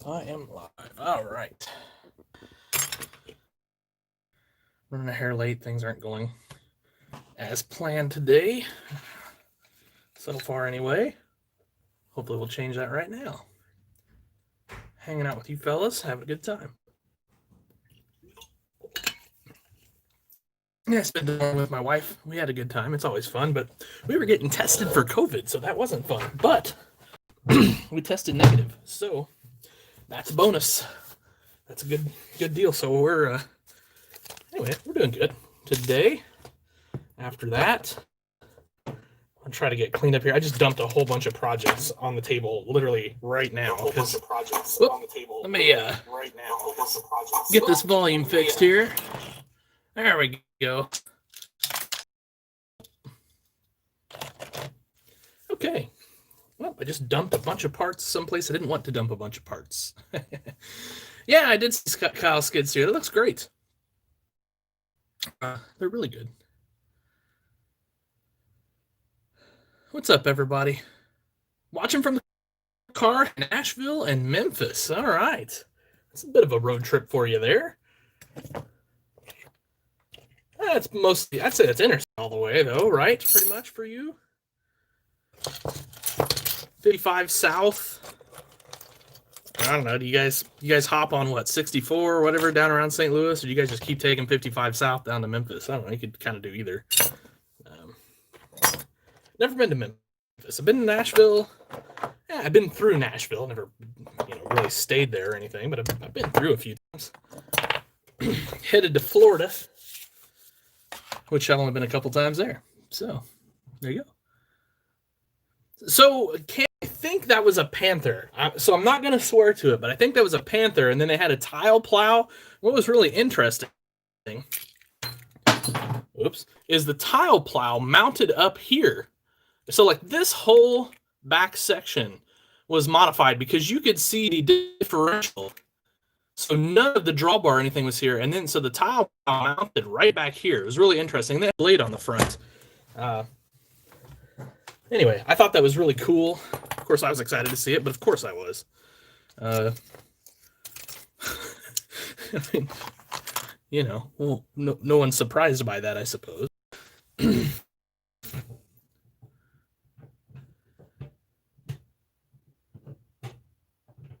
I am live. All right. Running a hair late. Things aren't going as planned today. So far, anyway. Hopefully, we'll change that right now. Hanging out with you fellas, having a good time. Yeah, I spent the morning with my wife. We had a good time. It's always fun, but we were getting tested for COVID, so that wasn't fun. But we tested negative, so that's a bonus. That's a good deal. So we're doing good today. After that, I'll try to get cleaned up here. I just dumped a whole bunch of projects on the table literally right now. Let me get this volume fixed here. There we go. Okay. Well, I just dumped a bunch of parts someplace I didn't want to dump a bunch of parts. Yeah, I did see Kyle skids here. That looks great. They're really good. What's up, everybody? Watching from the car, Nashville and Memphis. All right. That's a bit of a road trip for you there. That's mostly, I'd say that's interstate all the way, though, right? Pretty much for you. 55 south. I don't know. Do you guys hop on what, 64 or whatever down around St. Louis, or do you guys just keep taking 55 south down to Memphis? I don't know. You could kind of do either. Never been to Memphis. I've been to Nashville. Yeah, I've been through Nashville. Never, really stayed there or anything, but I've been through a few times. Headed to Florida, which I've only been a couple times there. So there you go. So I think that was a Panther. So I'm not going to swear to it, but I think that was a Panther. And then they had a tile plow. What was really interesting, is the tile plow mounted up here. So like this whole back section was modified because you could see the differential. So none of the drawbar or anything was here. And then so the tile plow mounted right back here. It was really interesting. They had a blade on the front. Anyway, I thought that was really cool. Of course, I was excited to see it, but of course I was. I mean, well, no one's surprised by that, I suppose.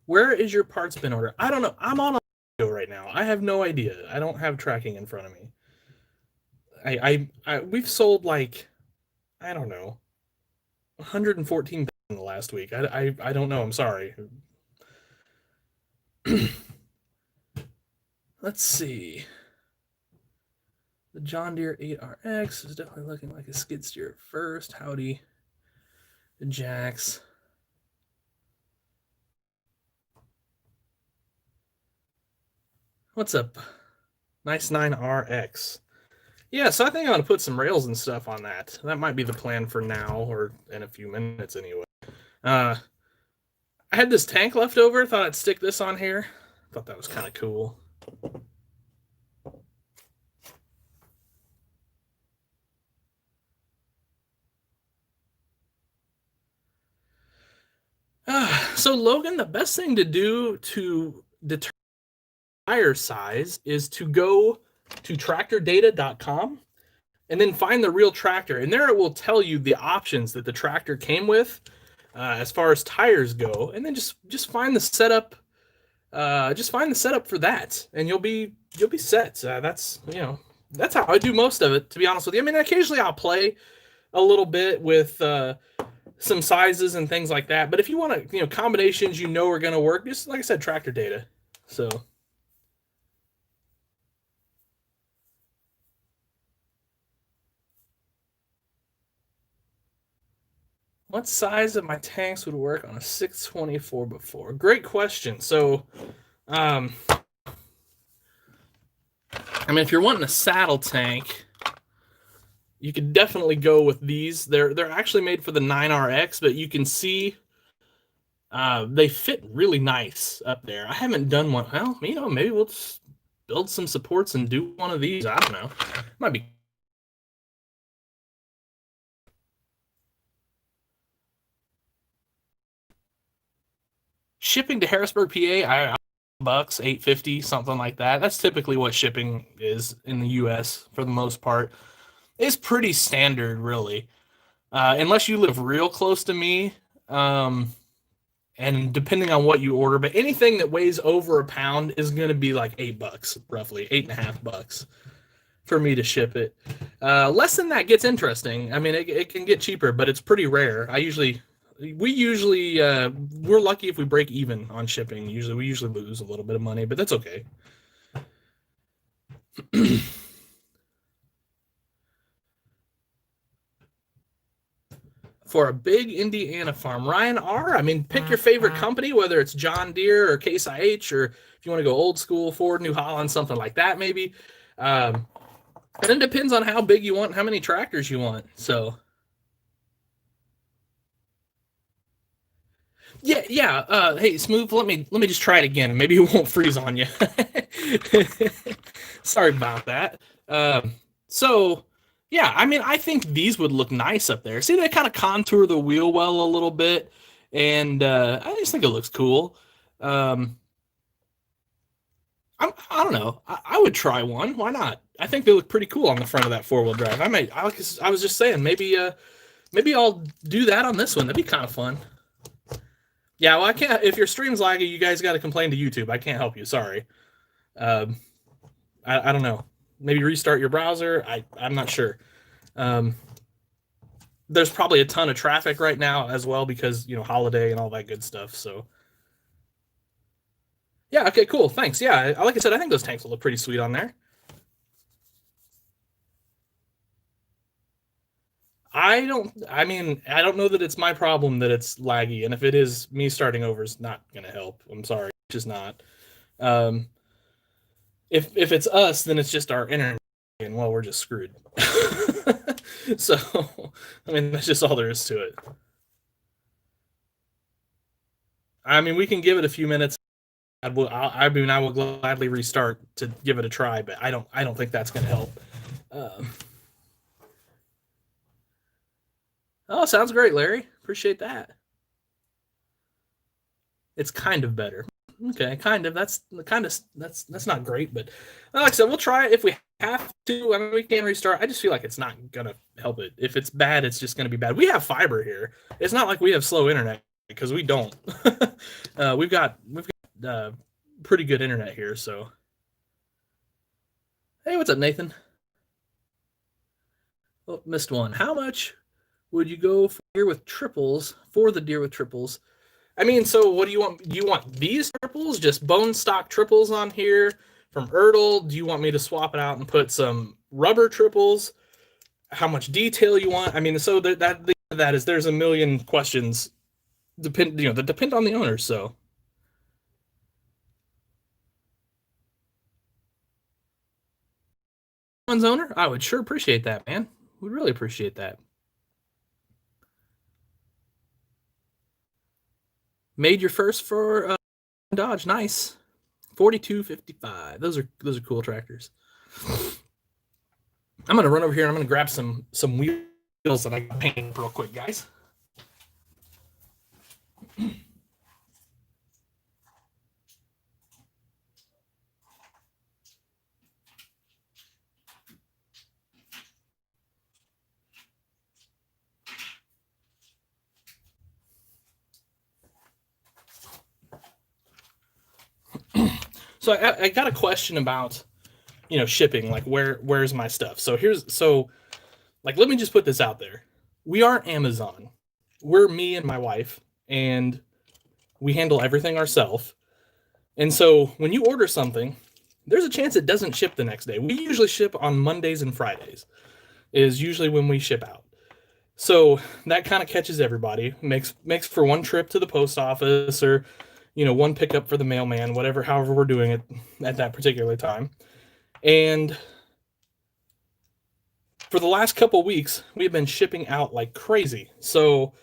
Where is your parts bin order? I don't know. I'm on a video right now. I have no idea. I don't have tracking in front of me. We've sold like, I don't know, 114 in the last week. I don't know. I'm sorry. Let's see. The John Deere 8RX is definitely looking like a skid steer at first. Howdy. The Jacks. What's up? Nice 9RX. Yeah, so I think I'm going to put some rails and stuff on that. That might be the plan for now, or in a few minutes anyway. I had this tank left over. Thought I'd stick this on here. Thought that was kind of cool. So Logan, the best thing to do to determine tire size is to go to tractordata.com and then find the real tractor. And there it will tell you the options that the tractor came with as far as tires go. And then just find the setup. Just find the setup for that, and you'll be set. That's how I do most of it, to be honest with you. I mean, occasionally I'll play a little bit with some sizes and things like that. But if you want to, combinations are going to work, just like I said, tractor data. So. What size of my tanks would work on a 624 before? Great question. So, I mean, if you're wanting a saddle tank, you could definitely go with these. They're actually made for the 9RX, but you can see they fit really nice up there. I haven't done one. Well, maybe we'll just build some supports and do one of these. I don't know. Might be. Shipping to Harrisburg, PA, bucks, $8.50, something like that. That's typically what shipping is in the U.S. for the most part. It's pretty standard, really, unless you live real close to me. And depending on what you order, but anything that weighs over a pound is going to be like $8, roughly $8.50 for me to ship it. Less than that gets interesting. I mean, it can get cheaper, but it's pretty rare. We're lucky if we break even on shipping. We usually lose a little bit of money, but that's okay. For a big Indiana farm, Ryan R. I mean, pick your favorite company, whether it's John Deere or Case IH, or if you want to go old school, Ford, New Holland, something like that, maybe. And it depends on how big you want, how many tractors you want. So, yeah. Hey, Smooth, let me just try it again. Maybe it won't freeze on you. Sorry about that. So, yeah, I mean, I think these would look nice up there. See, they kind of contour the wheel well a little bit, and I just think it looks cool. I don't know. I would try one. Why not? I think they look pretty cool on the front of that 4-wheel drive. I was just saying, maybe I'll do that on this one. That'd be kind of fun. Yeah, well, I can't. If your stream's laggy, you guys got to complain to YouTube. I can't help you. Sorry. I don't know. Maybe restart your browser. I'm not sure. There's probably a ton of traffic right now as well because, holiday and all that good stuff. So, yeah, okay, cool. Thanks. Yeah, like I said, I think those tanks will look pretty sweet on there. I don't know that it's my problem that it's laggy, and if it is, me starting over is not going to help. I'm sorry, it's just not. Um, if it's us, then it's just our internet, and well, we're just screwed. So, I mean, that's just all there is to it. I mean, we can give it a few minutes. I will gladly restart to give it a try, but I don't think that's going to help. Oh, sounds great, Larry. Appreciate that. It's kind of better. Okay, kind of. That's not great, but like I said, we'll try it if we have to. I mean, we can restart. I just feel like it's not gonna help it. If it's bad, it's just gonna be bad. We have fiber here. It's not like we have slow internet because we don't. We've got pretty good internet here. So, hey, what's up, Nathan? Oh, missed one. How much would you go for the Deere with triples? I mean, so what do you want? Do you want these triples, just bone stock triples on here from Erdl? Do you want me to swap it out and put some rubber triples? How much detail you want? I mean, so that is there's a million questions that depend on the owner. So, one's owner, I would sure appreciate that, man. Would really appreciate that. Made your first for Dodge, nice. 4255. Those are cool tractors. I'm gonna run over here and I'm gonna grab some wheels that I can paint real quick, guys. So I got a question about shipping, like where's my stuff. So let me just put this out there. We aren't Amazon. We're me and my wife, and we handle everything ourselves. And so when you order something, there's a chance it doesn't ship the next day. We usually ship on Mondays and Fridays is usually when we ship out. So that kind of catches everybody, makes for one trip to the post office or one pickup for the mailman, however we're doing it at that particular time. And for the last couple weeks, we've been shipping out like crazy. So,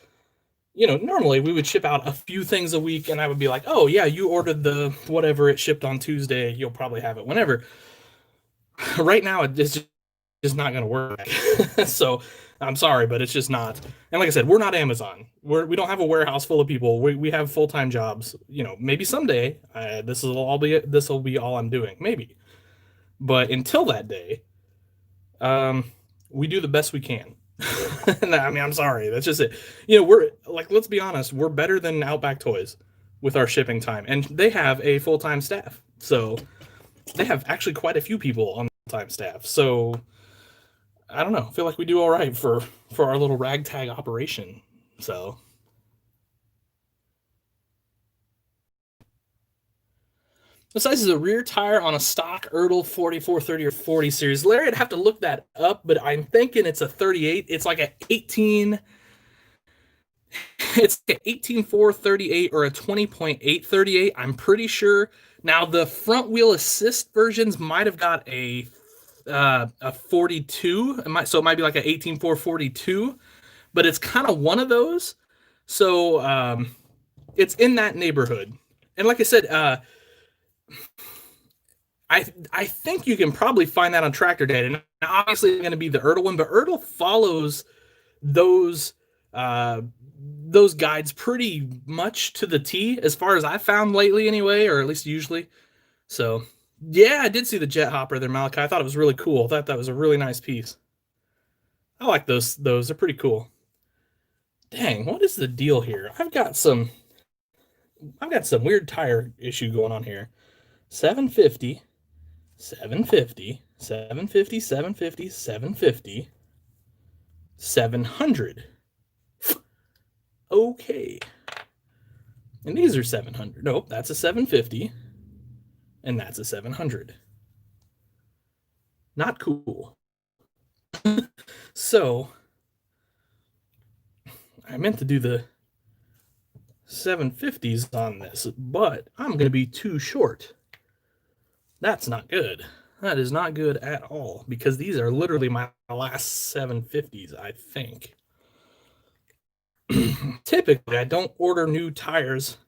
normally we would ship out a few things a week, and I would be like, oh, yeah, you ordered the whatever, it shipped on Tuesday, you'll probably have it whenever. Right now, it's just not going to work. So I'm sorry, but it's just not. And like I said, we're not Amazon. We don't have a warehouse full of people. We have full-time jobs. Maybe someday this will be all I'm doing. Maybe, but until that day, um, we do the best we can. I mean, I'm sorry. That's just it. We're like, let's be honest. We're better than Outback Toys with our shipping time, and they have a full-time staff. So they have actually quite a few people on full-time staff. So I don't know. I feel like we do all right for our little ragtag operation. So the size is a rear tire on a stock Erdl 44, 30, or 40 series. Larry, I'd have to look that up, but I'm thinking it's a 38. It's like a 18. It's an 18.438 or a 20.838. I'm pretty sure. Now the front wheel assist versions might have got a 42. So it might be like an 18.442, but it's kind of one of those. So it's in that neighborhood. And like I said, I think you can probably find that on Tractor Data. Now, obviously, it's going to be the Erdl one, but Erdl follows those guides pretty much to the T, as far as I've found lately, anyway, or at least usually. So, yeah, I did see the jet hopper there, Malachi. I thought it was really cool. I thought that was a really nice piece. I like those. They're pretty cool. Dang, what is the deal here? I've got some weird tire issue going on here. 750, 750, 750, 750, 750, 700. Okay. And these are 700. Nope, that's a 750. And that's a 700. Not cool. So, I meant to do the 750s on this, but I'm going to be too short. That's not good. That is not good at all, because these are literally my last 750s, I think. Typically, I don't order new tires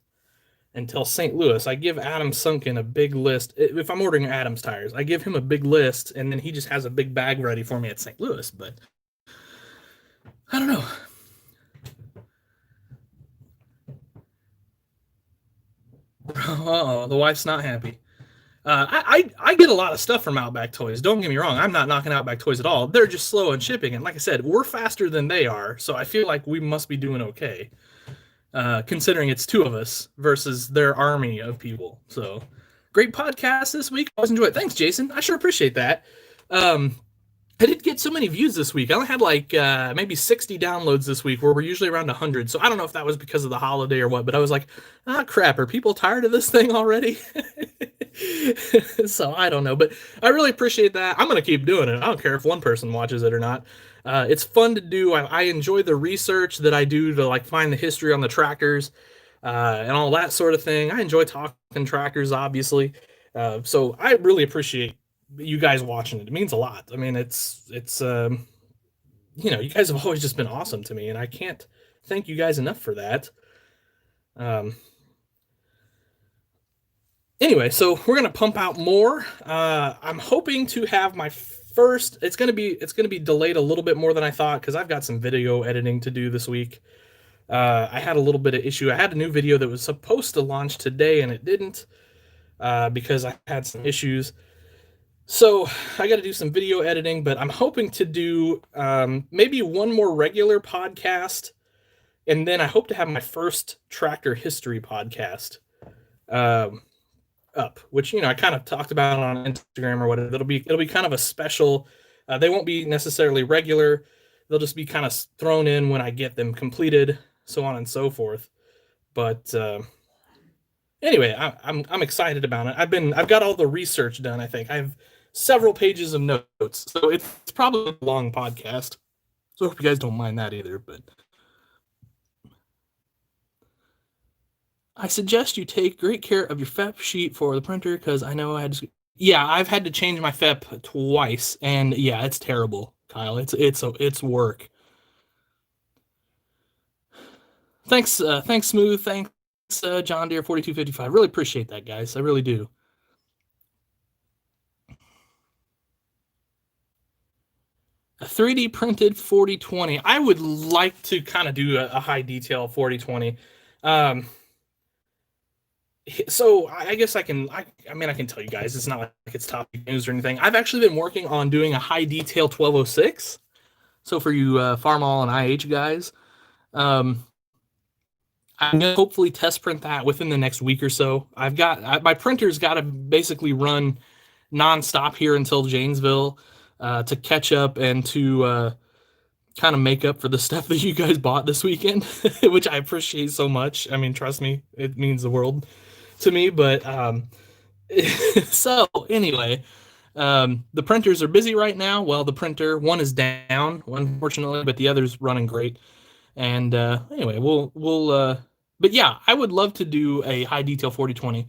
until St. Louis. I give Adam Sunken a big list. If I'm ordering Adam's tires, I give him a big list, and then he just has a big bag ready for me at St. Louis. But I don't know. Oh, the wife's not happy. I get a lot of stuff from Outback Toys. Don't get me wrong. I'm not knocking Outback Toys at all. They're just slow in shipping. And like I said, we're faster than they are. So I feel like we must be doing okay, considering it's two of us versus their army of people. So great podcast this week. I always enjoy it. Thanks, Jason. I sure appreciate that. I did get so many views this week. I only had like maybe 60 downloads this week, where we're usually around 100. So I don't know if that was because of the holiday or what, but I was like, crap, are people tired of this thing already? So I don't know, but I really appreciate that. I'm going to keep doing it. I don't care if one person watches it or not. It's fun to do. I enjoy the research that I do to like find the history on the tractors and all that sort of thing. I enjoy talking tractors, obviously. So I really appreciate you guys watching it. It means a lot. I mean, it's you guys have always just been awesome to me, and I can't thank you guys enough for that. Anyway, so we're gonna pump out more. I'm hoping to have my first. It's gonna be delayed a little bit more than I thought, because I've got some video editing to do this week. I had a little bit of issue. I had a new video that was supposed to launch today, and it didn't because I had some issues. So I got to do some video editing, but I'm hoping to do maybe one more regular podcast, and then I hope to have my first tractor history podcast up, which I kind of talked about on Instagram or whatever. It'll be kind of a special. They won't be necessarily regular. They'll just be kind of thrown in when I get them completed, so on and so forth. But anyway, I'm excited about it. I've got all the research done. I think I've several pages of notes, so it's probably a long podcast. So I hope you guys don't mind that either. But I suggest you take great care of your FEP sheet for the printer, because I know I've had to change my FEP twice, and yeah, it's terrible, Kyle. It's work. Thanks, Smooth. Thanks, John Deere 4255. Really appreciate that, guys. I really do. A 3D printed 4020. I would like to kind of do a high detail 4020. Um, so I guess I can. I mean, I can tell you guys. It's not like it's top news or anything. I've actually been working on doing a high detail 1206. So for you Farmall and IH guys, um, I'm gonna hopefully test print that within the next week or so. My printer's got to basically run nonstop here until Janesville to catch up and to kind of make up for the stuff that you guys bought this weekend, which I appreciate so much. I mean, trust me, it means the world to me. But so anyway, the printers are busy right now. Well, the printer one is down, unfortunately, but the other's running great. And anyway, we'll. But yeah, I would love to do a high detail 4020.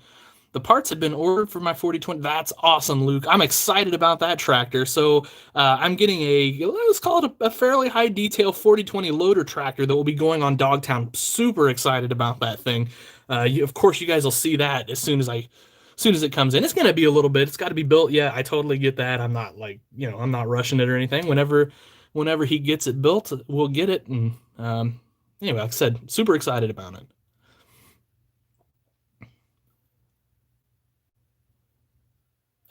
The parts have been ordered for my 4020. That's awesome, Luke. I'm excited about that tractor. So I'm getting let's call it a fairly high detail 4020 loader tractor that will be going on Dogtown. Super excited about that thing. Of course, you guys will see that as soon as it comes in. It's going to be a little bit. It's got to be built. Yeah, I totally get that. I'm not I'm not rushing it or anything. Whenever he gets it built, we'll get it. And anyway, like I said, super excited about it.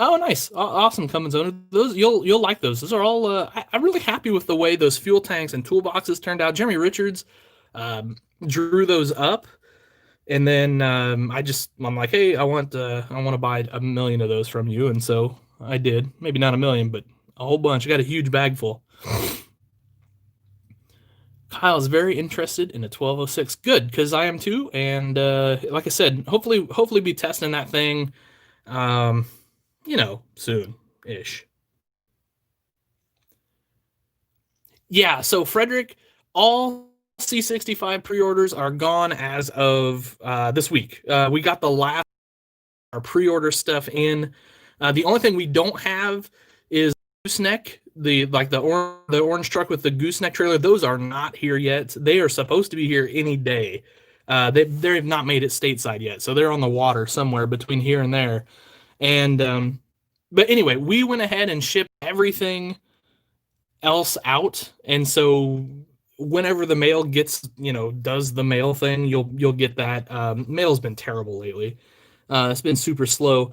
Oh, nice, awesome, Cummins owner. Those you'll like those. Those are all. I'm really happy with the way those fuel tanks and toolboxes turned out. Jeremy Richards drew those up, and then I'm like, hey, I want to buy 1,000,000 of those from you, and so I did. Maybe not 1,000,000, but a whole bunch. I got a huge bag full. Kyle's very interested in a 1206. Good, because I am too. And like I said, hopefully be testing that thing. Soon-ish. Yeah, so Frederick, all C65 pre-orders are gone as of this week. We got the last our pre-order stuff in. The only thing we don't have is gooseneck, the orange truck with the gooseneck trailer. Those are not here yet. They are supposed to be here any day. They've not made it stateside yet, so they're on the water somewhere between here and there. And but anyway, we went ahead and shipped everything else out, and so whenever the mail does the mail thing, you'll get that. Mail's been terrible lately. It's been super slow.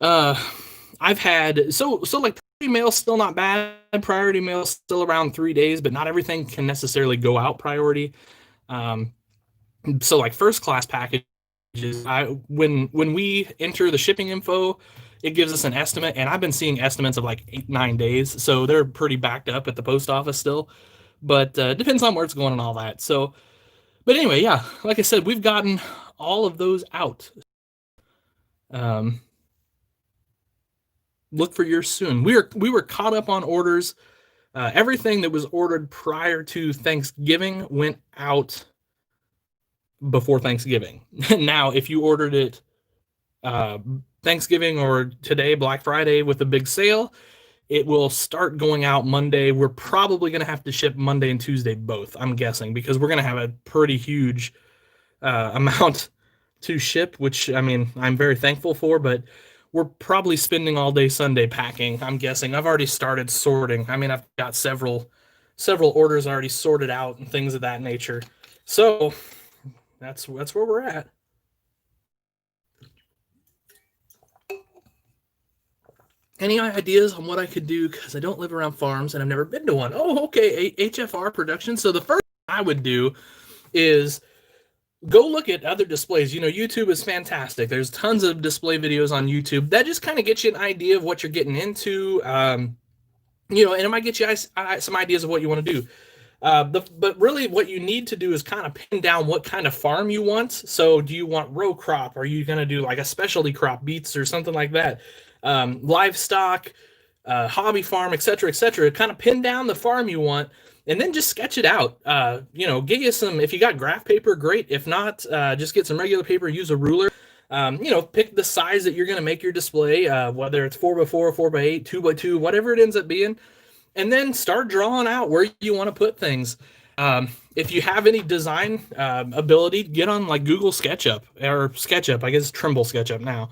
I've had like priority mail's still not bad. Priority mail's still around 3 days, but not everything can necessarily go out priority. So like first class packages, when we enter the shipping info, it gives us an estimate, and I've been seeing estimates of like 8-9 days, so they're pretty backed up at the post office still. But depends on where it's going and all that. So, but anyway, yeah, like I said, we've gotten all of those out. Look for yours soon. We were caught up on orders. Everything that was ordered prior to Thanksgiving went out before Thanksgiving. Now, if you ordered it Thanksgiving or today, Black Friday, with a big sale, it will start going out Monday. We're probably going to have to ship Monday and Tuesday both, I'm guessing, because we're going to have a pretty huge amount to ship, which, I mean, I'm very thankful for, but we're probably spending all day Sunday packing, I'm guessing. I've already started sorting. I mean, I've got several orders already sorted out and things of that nature. So that's where we're at. Any ideas on what I could do? Because I don't live around farms and I've never been to one. Oh, okay, HFR production. So the first thing I would do is go look at other displays. YouTube is fantastic. There's tons of display videos on YouTube. That just kind of gets you an idea of what you're getting into. And it might get you some ideas of what you want to do. But really what you need to do is kind of pin down what kind of farm you want. So do you want row crop? Are you going to do like a specialty crop, beets or something like that? Livestock, hobby farm, etc., kind of pin down the farm you want, and then just sketch it out. Get you some, if you got graph paper, great. If not, just get some regular paper, use a ruler. Pick the size that you're going to make your display, whether it's 4x4, 4x8, 2x2, whatever it ends up being, and then start drawing out where you want to put things. If you have any design ability, get on like Google SketchUp or SketchUp. I guess Trimble SketchUp now.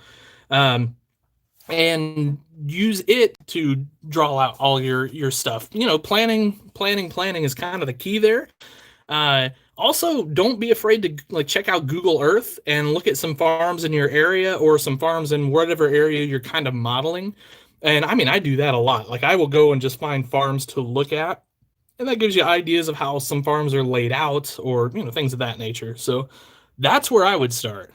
and use it to draw out all your stuff. You know, planning is kind of the key there. Also, don't be afraid to like check out Google Earth and look at some farms in your area or some farms in whatever area you're kind of modeling. And I mean, I do that a lot. Like I will go and just find farms to look at, and that gives you ideas of how some farms are laid out or, you know, things of that nature. So that's where I would start.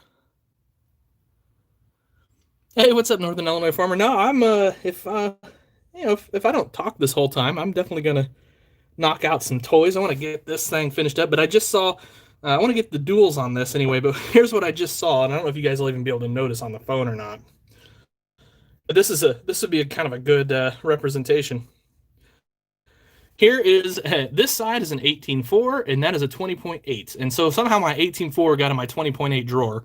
Hey, what's up, Northern Illinois farmer? No, I'm if you know, if I don't talk this whole time, I'm definitely gonna knock out some toys. I want to get this thing finished up, but I just saw. I want to get the duals on this anyway. But here's what I just saw, and I don't know if you guys will even be able to notice on the phone or not. But this would be a kind of a good representation. Here is this side is an 18.4, and that is a 20.8. And so somehow my 18.4 got in my 20.8 drawer,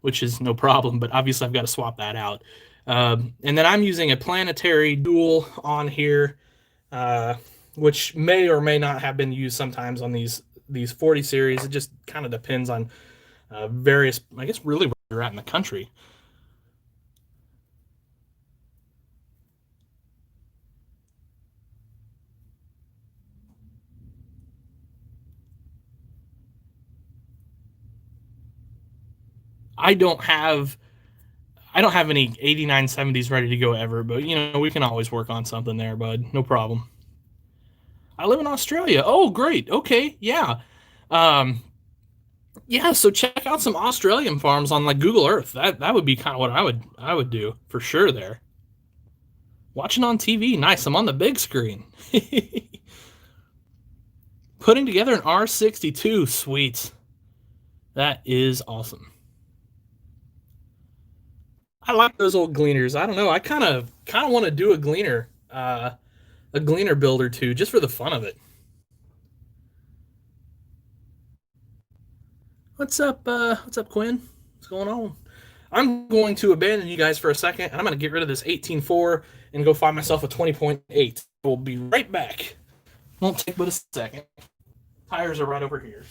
which is no problem. But obviously I've got to swap that out. And then I'm using a planetary dual on here. Which may or may not have been used sometimes on these 40 series. It just kind of depends on various, I guess, really where you're at in the country. I don't have any 8970s ready to go ever, but you know, we can always work on something there, bud. No problem. I live in Australia. Oh, great. Okay, yeah. Um, yeah, so check out some Australian farms on like Google Earth. That would be kind of what I would do for sure there. Watching on TV, nice. I'm on the big screen. Putting together an R62, sweet. That is awesome. I like those old gleaners. I don't know. I kind of want to do a gleaner build or two, just for the fun of it. What's up, Quinn? What's going on? I'm going to abandon you guys for a second, and I'm going to get rid of this 18.4 and go find myself a 20.8. We'll be right back. Won't take but a second. Tires are right over here.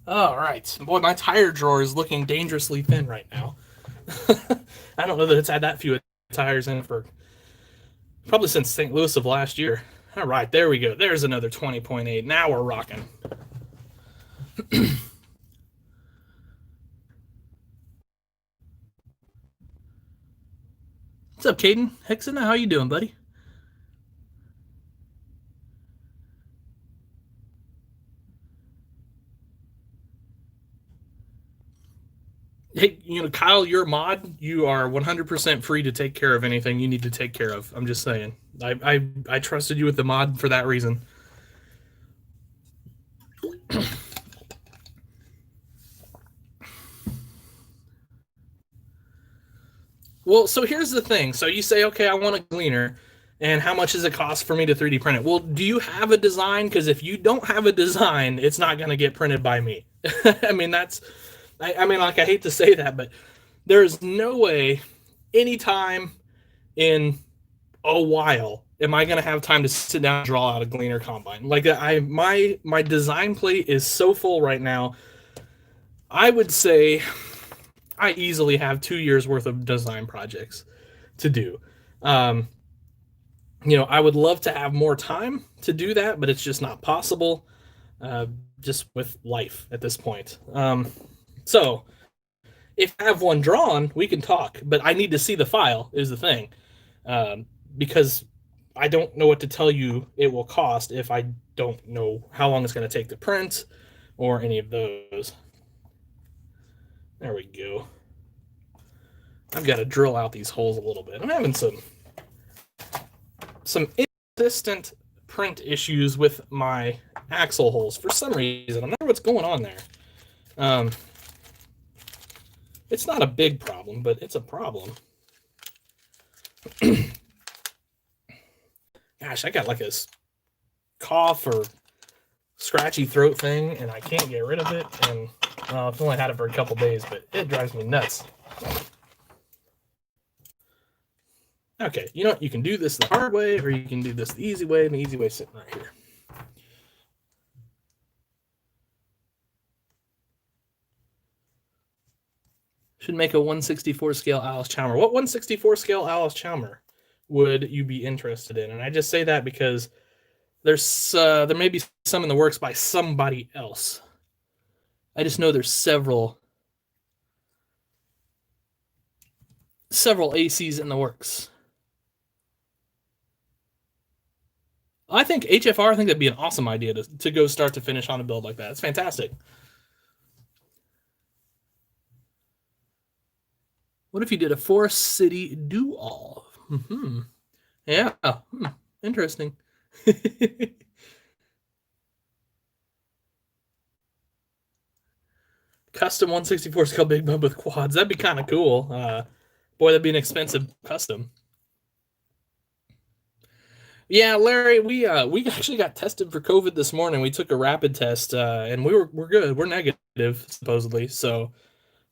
All right. Boy, my tire drawer is looking dangerously thin right now. I don't know that it's had that few tires in it for probably since St. Louis of last year. All right, there we go. There's another 20.8. Now we're rocking. What's up, Caden? Hickson, how you doing, buddy? Hey, you know, Kyle, you're a mod. You are 100% free to take care of anything you need to take care of. I'm just saying. I trusted you with the mod for that reason. Well, so here's the thing. So you say, okay, I want a gleaner, and how much does it cost for me to 3D print it? Well, do you have a design? Because if you don't have a design, it's not going to get printed by me. I mean, I mean, like, I hate to say that, but there's no way, anytime in a while, am I going to have time to sit down and draw out a gleaner combine. Like, my design plate is so full right now. I would say I easily have 2 years worth of design projects to do. Um, you know, I would love to have more time to do that, but it's just not possible, just with life at this point. So if I have one drawn, we can talk, but I need to see the file is the thing, because I don't know what to tell you it will cost if I don't know how long it's going to take to print or any of those. There we go. I've got to drill out these holes a little bit. I'm having some inconsistent print issues with my axle holes for some reason. I'm not sure what's going on there. It's not a big problem, but it's a problem. Gosh, I got like a cough or scratchy throat thing, and I can't get rid of it. And well, I've only had it for a couple days, but it drives me nuts. Okay, you know what? You can do this the hard way, or you can do this the easy way, and the easy way is sitting right here. Should make a 1/64 scale Alice Chalmer. What 1/64 scale Alice Chalmer would you be interested in? And I just say that because there may be some in the works by somebody else. I just know there's several ACs in the works. I think HFR, I think that'd be an awesome idea to go start to finish on a build like that. It's fantastic. What if you did a Forest City do-all? Mm-hmm. Yeah. Interesting. Custom 1/64 scale Big Bub with quads. That'd be kind of cool. Boy, that'd be an expensive custom. Yeah, Larry, we actually got tested for COVID this morning. We took a rapid test, and we're good. We're negative supposedly. So,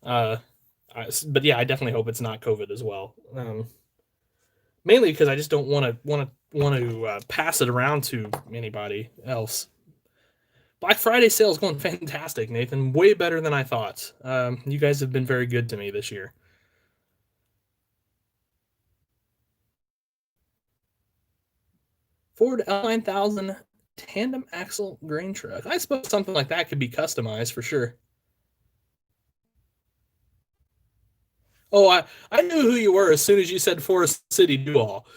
but yeah, I definitely hope it's not COVID as well. Mainly because I just don't want to pass it around to anybody else. Black Friday sale is going fantastic, Nathan. Way better than I thought. You guys have been very good to me this year. Ford L9000 tandem axle grain truck. I suppose something like that could be customized for sure. Oh, I knew who you were as soon as you said Forest City do-all.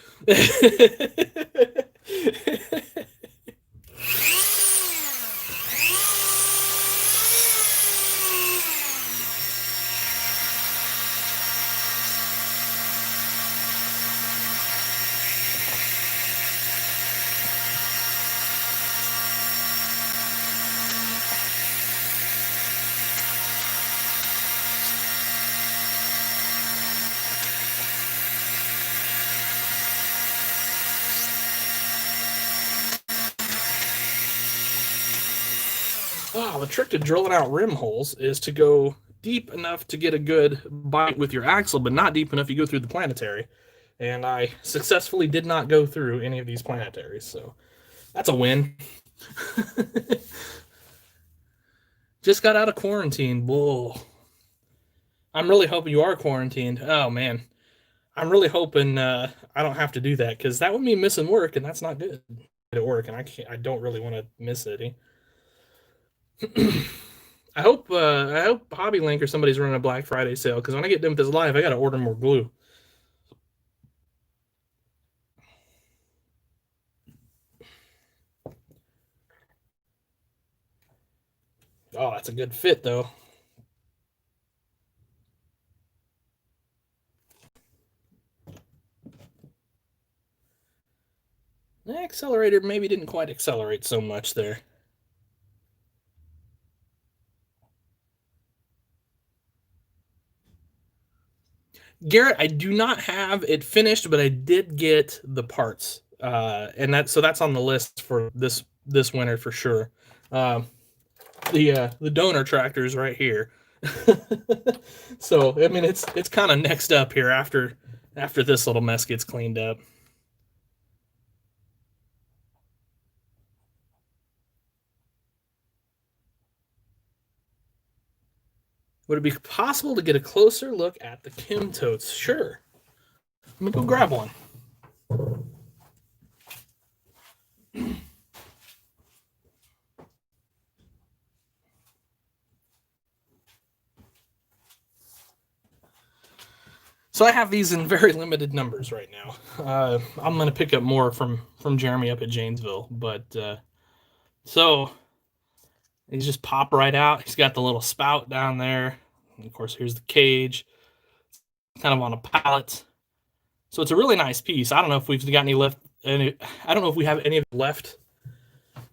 Oh, the trick to drilling out rim holes is to go deep enough to get a good bite with your axle, but not deep enough you go through the planetary. And I successfully did not go through any of these planetaries, so that's a win. Just got out of quarantine. Whoa. I'm really hoping you are quarantined. Oh, man. I'm really hoping I don't have to do that, because that would mean missing work, and that's not good at work, and I don't really want to miss it. I hope Hobby Link or somebody's running a Black Friday sale, because when I get done with this live, I got to order more glue. Oh, that's a good fit, though. The accelerator maybe didn't quite accelerate so much there. Garrett, I do not have it finished, but I did get the parts, and that's on the list for this winter for sure. The donor tractor is right here. So I mean, it's kind of next up here after this little mess gets cleaned up. Would it be possible to get a closer look at the Kim totes? Sure. Let me go grab one. So I have these in very limited numbers right now. I'm going to pick up more from Jeremy up at Janesville, but so these just pop right out. He's got the little spout down there. And of course, here's the cage, kind of on a pallet. So it's a really nice piece. I don't know if we've got any left. I don't know if we have any of it left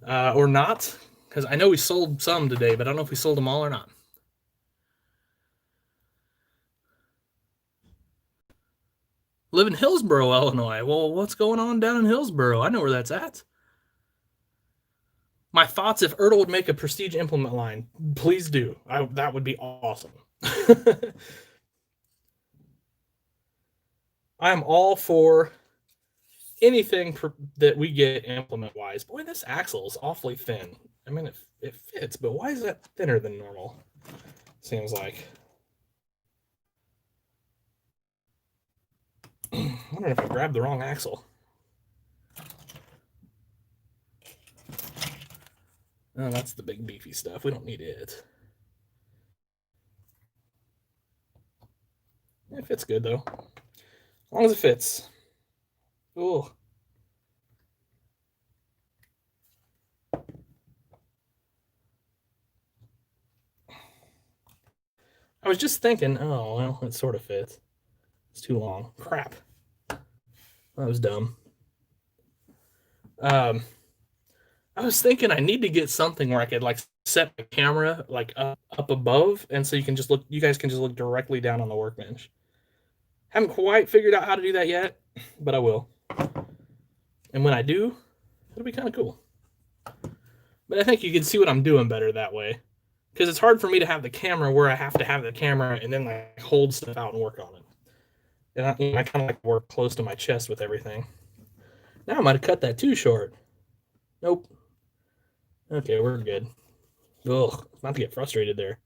or not, because I know we sold some today, but I don't know if we sold them all or not. Live in Hillsboro, Illinois. Well, what's going on down in Hillsboro? I know where that's at. My thoughts if Ertl would make a Prestige implement line. Please do. That would be awesome. I am all for anything that we get implement-wise. Boy, this axle is awfully thin. I mean, it fits, but why is that thinner than normal? Seems like. I wonder if I grabbed the wrong axle. Oh, that's the big beefy stuff. We don't need it. It fits good, though. As long as it fits. Oh. I was just thinking, oh, well, it sort of fits. It's too long. Crap. That was dumb. I was thinking I need to get something where I could like set the camera like up above, and so you guys can just look directly down on the workbench. Haven't quite figured out how to do that yet, but I will. And when I do, it'll be kind of cool. But I think you can see what I'm doing better that way, because it's hard for me to have the camera where I have to have the camera and then like hold stuff out and work on it. And I kind of like work close to my chest with everything. Now I might have cut that too short. Nope. Okay, we're good. Ugh, not to get frustrated there.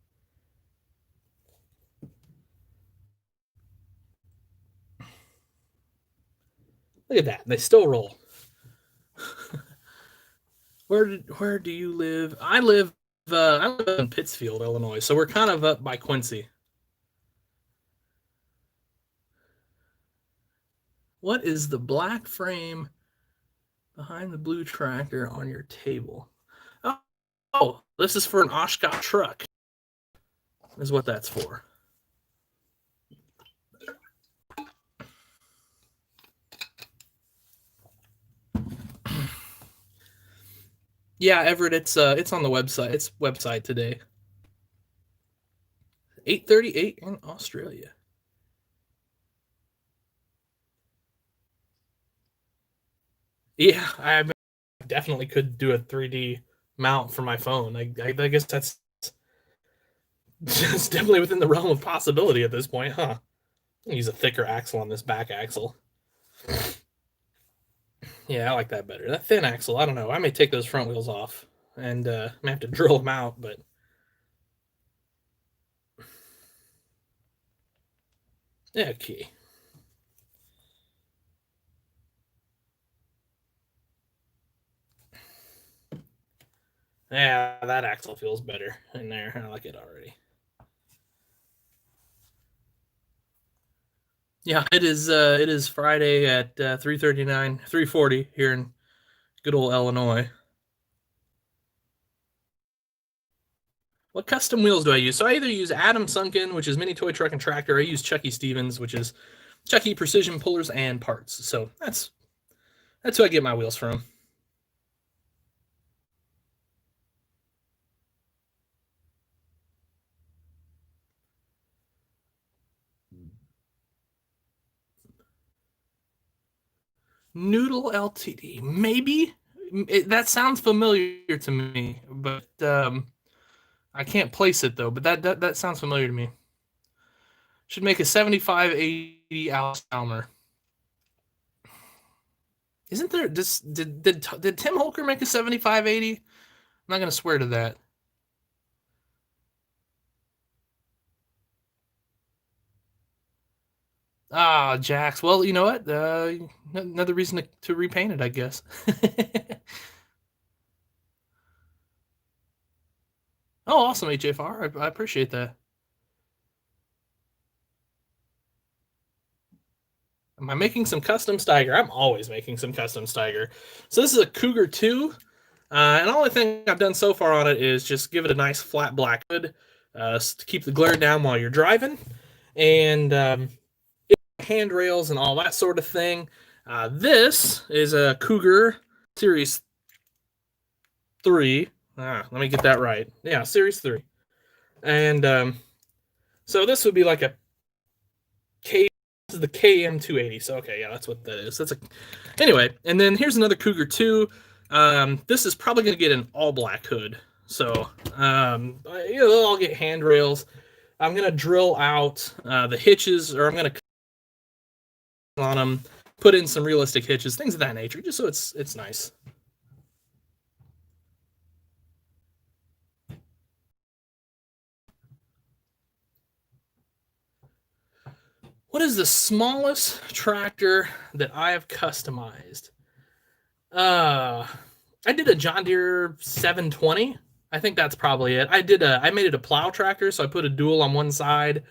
Look at that. They still roll. Where do you live? I live in Pittsfield, Illinois, so we're kind of up by Quincy. What is the black frame behind the blue tractor on your table? Oh, this is for an Oshkosh truck. Is what that's for. Yeah, Everett, it's on the website. It's website today. 8:38 in Australia. Yeah, I definitely could do a 3D mount for my phone. I guess that's definitely within the realm of possibility at this point, huh? I'll use a thicker axle on this back axle. Yeah, I like that better. That thin axle, I don't know. I may take those front wheels off and may have to drill them out, but yeah, okay. Yeah, that axle feels better in there. I like it already. Yeah, it is Friday at 3:39, 3:40 here in good old Illinois. What custom wheels do I use? So I either use Adam Sunken, which is Mini Toy Truck and Tractor. I use Chucky Stevens, which is Chucky Precision Pullers and Parts. So that's who I get my wheels from. Noodle LTD, maybe. That sounds familiar to me, but I can't place it though. But that sounds familiar to me. Should make a 7580 Alice Almer. Isn't there? Did Tim Holker make a 7580? I'm not gonna swear to that. Ah, Jax. Well, you know what? Another reason to repaint it, I guess. Oh, awesome, HFR. I appreciate that. Am I making some custom Steiger? I'm always making some custom Steiger. So this is a Cougar 2. And the only thing I've done so far on it is just give it a nice flat black hood to keep the glare down while you're driving. And handrails and all that sort of thing. This is a Cougar Series 3. Let me get that right. Yeah, Series 3. And so this would be like a cage is the KM280. So okay, yeah, that's what that is. That's a anyway. And then here's another Cougar 2. This is probably going to get an all black hood. So they'll all get handrails. I'm going to drill out the hitches, or I'm going to on them, put in some realistic hitches, things of that nature, just so it's nice. What is the smallest tractor that I have customized? I did a John Deere 720. I think that's probably it. I made it a plow tractor, so I put a dual on one side,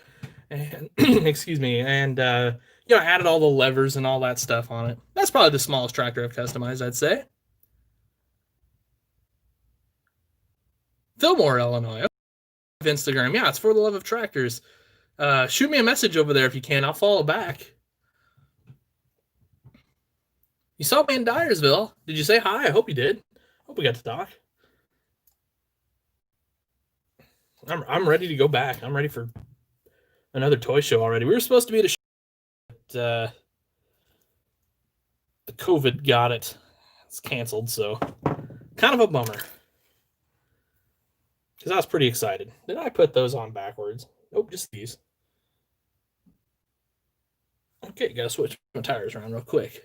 and excuse me, and I added all the levers and all that stuff on it. That's probably the smallest tractor I've customized, I'd say. Fillmore, Illinois. Instagram. Yeah, it's For the Love of Tractors. Shoot me a message over there if you can. I'll follow back. You saw me in Dyersville. Did you say hi? I hope you did. Hope we got to talk. I'm ready to go back. I'm ready for another toy show already. We were supposed to be at a show, but the COVID got it. It's canceled, so kind of a bummer. Because I was pretty excited. Did I put those on backwards? Nope, just these. Okay, gotta switch my tires around real quick.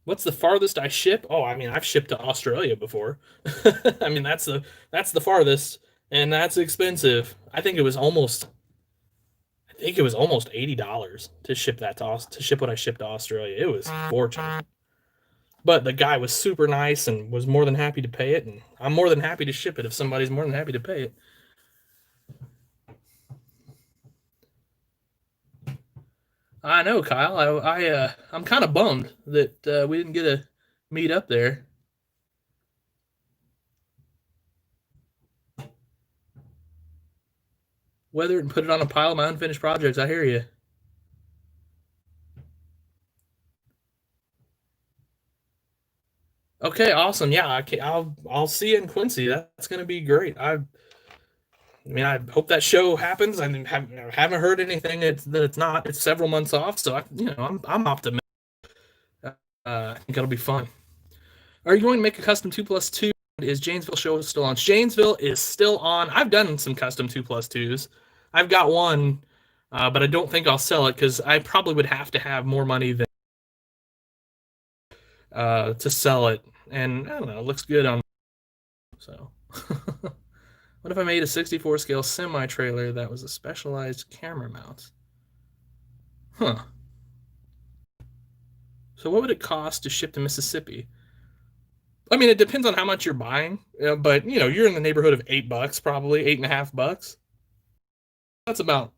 What's the farthest I ship? Oh, I mean, I've shipped to Australia before. I mean, that's the farthest, and that's expensive. I think it was almost $80 to ship what I shipped to Australia. It was fortunate. But the guy was super nice and was more than happy to pay it, and I'm more than happy to ship it if somebody's more than happy to pay it. I know, Kyle. I'm kind of bummed that we didn't get to meet up there. Weather it and put it on a pile of my unfinished projects. I hear you. Okay, awesome. Yeah, I'll see you in Quincy. That's gonna be great. I mean, I hope that show happens. I haven't heard anything that it's not. It's several months off, so I'm optimistic. I think it'll be fun. Are you going to make a custom 2+2? Is Janesville show still on? Janesville is still on. I've done some custom 2+2s. I've got one, but I don't think I'll sell it because I probably would have to have more money than to sell it. And I don't know, it looks good on. So, what if I made a 64 scale semi trailer that was a specialized camera mount? Huh. So, what would it cost to ship to Mississippi? I mean, it depends on how much you're buying, but you're in the neighborhood of $8, probably $8.50. That's about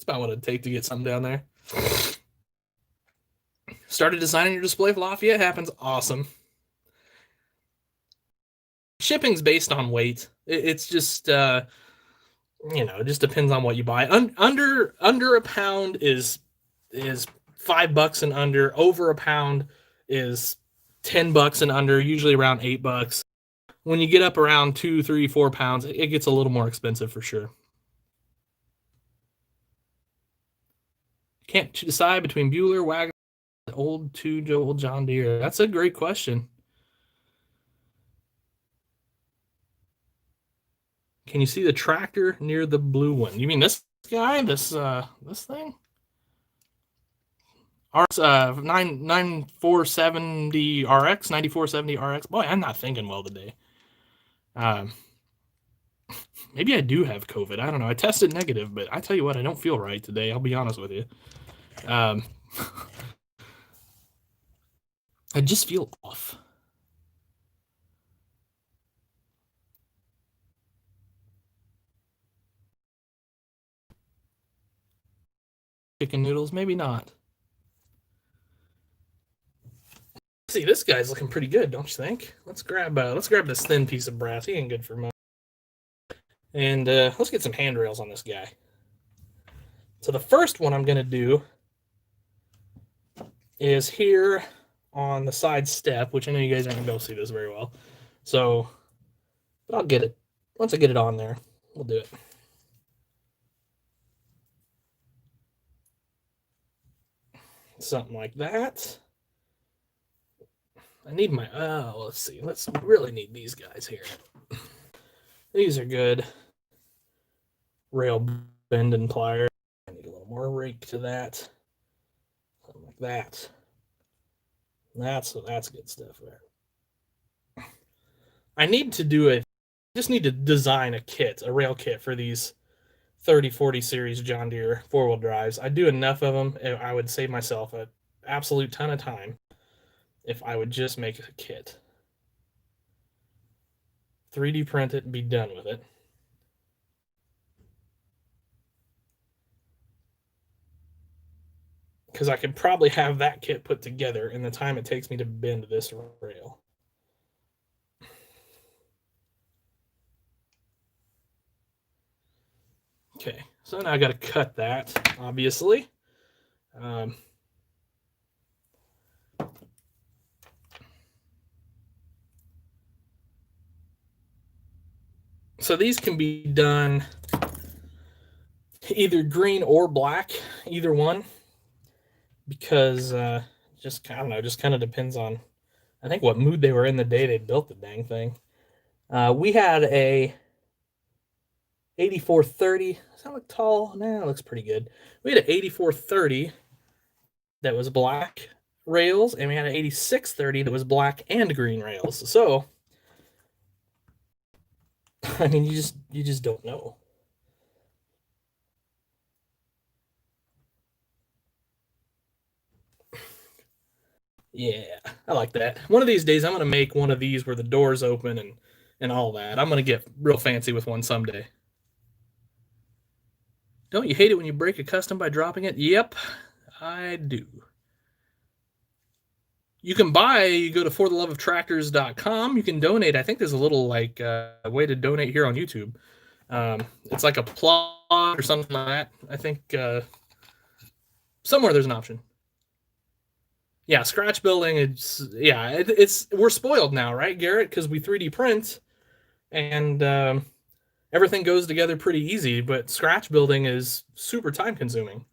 what it'd take to get something down there. Started designing your display for Lafayette happens. Awesome. Shipping's based on weight. It's just it just depends on what you buy. Under a pound is $5 and under. Over a pound is $10 and under. Usually around $8. When you get up around 2, 3, 4 pounds, it gets a little more expensive for sure. Can't decide between Bueller, Wagner, old John Deere. That's a great question. Can you see the tractor near the blue one? You mean this guy? This thing? RX 9470 RX, 9470 RX. Boy, I'm not thinking well today. Maybe I do have COVID. I don't know. I tested negative, but I tell you what, I don't feel right today. I'll be honest with you. I just feel off. Chicken noodles, maybe not. See, this guy's looking pretty good, don't you think? Let's grab this thin piece of brass. He ain't good for much. And let's get some handrails on this guy. So the first one I'm gonna do is here on the side step, which I know you guys aren't gonna be able to see this very well. So But I'll get it. Once I get it on there, we'll do it. Something like that. I need my, let's see. Let's really need these guys here. These are good. Rail bend and pliers. I need a little more rake to that. Something like that. That's good stuff there. I need to do a, just need to design a kit, a rail kit for these 30-40 series John Deere 4-wheel drives. I do enough of them. I would save myself an absolute ton of time if I would just make a kit. 3D print it and be done with it. Because I could probably have that kit put together in the time it takes me to bend this rail. Okay, so now I got to cut that, obviously. So these can be done either green or black, either one, because just, I don't know, just kind of depends on, I think, what mood they were in the day they built the dang thing. We had a 8430. Does that look tall? Nah, it looks pretty good. We had an 8430 that was black rails, and we had an 8630 that was black and green rails. So, I mean, you just don't know. Yeah, I like that. One of these days, I'm gonna make one of these where the doors open and all that. I'm gonna get real fancy with one someday. Don't you hate it when you break a custom by dropping it? Yep, I do. You can buy, you go to fortheloveoftractors.com. You can donate. I think there's a little like way to donate here on YouTube. It's like a plot or something like that. I think somewhere there's an option. Yeah, scratch building. It's we're spoiled now, right, Garrett? Because we 3D print and everything goes together pretty easy. But scratch building is super time consuming.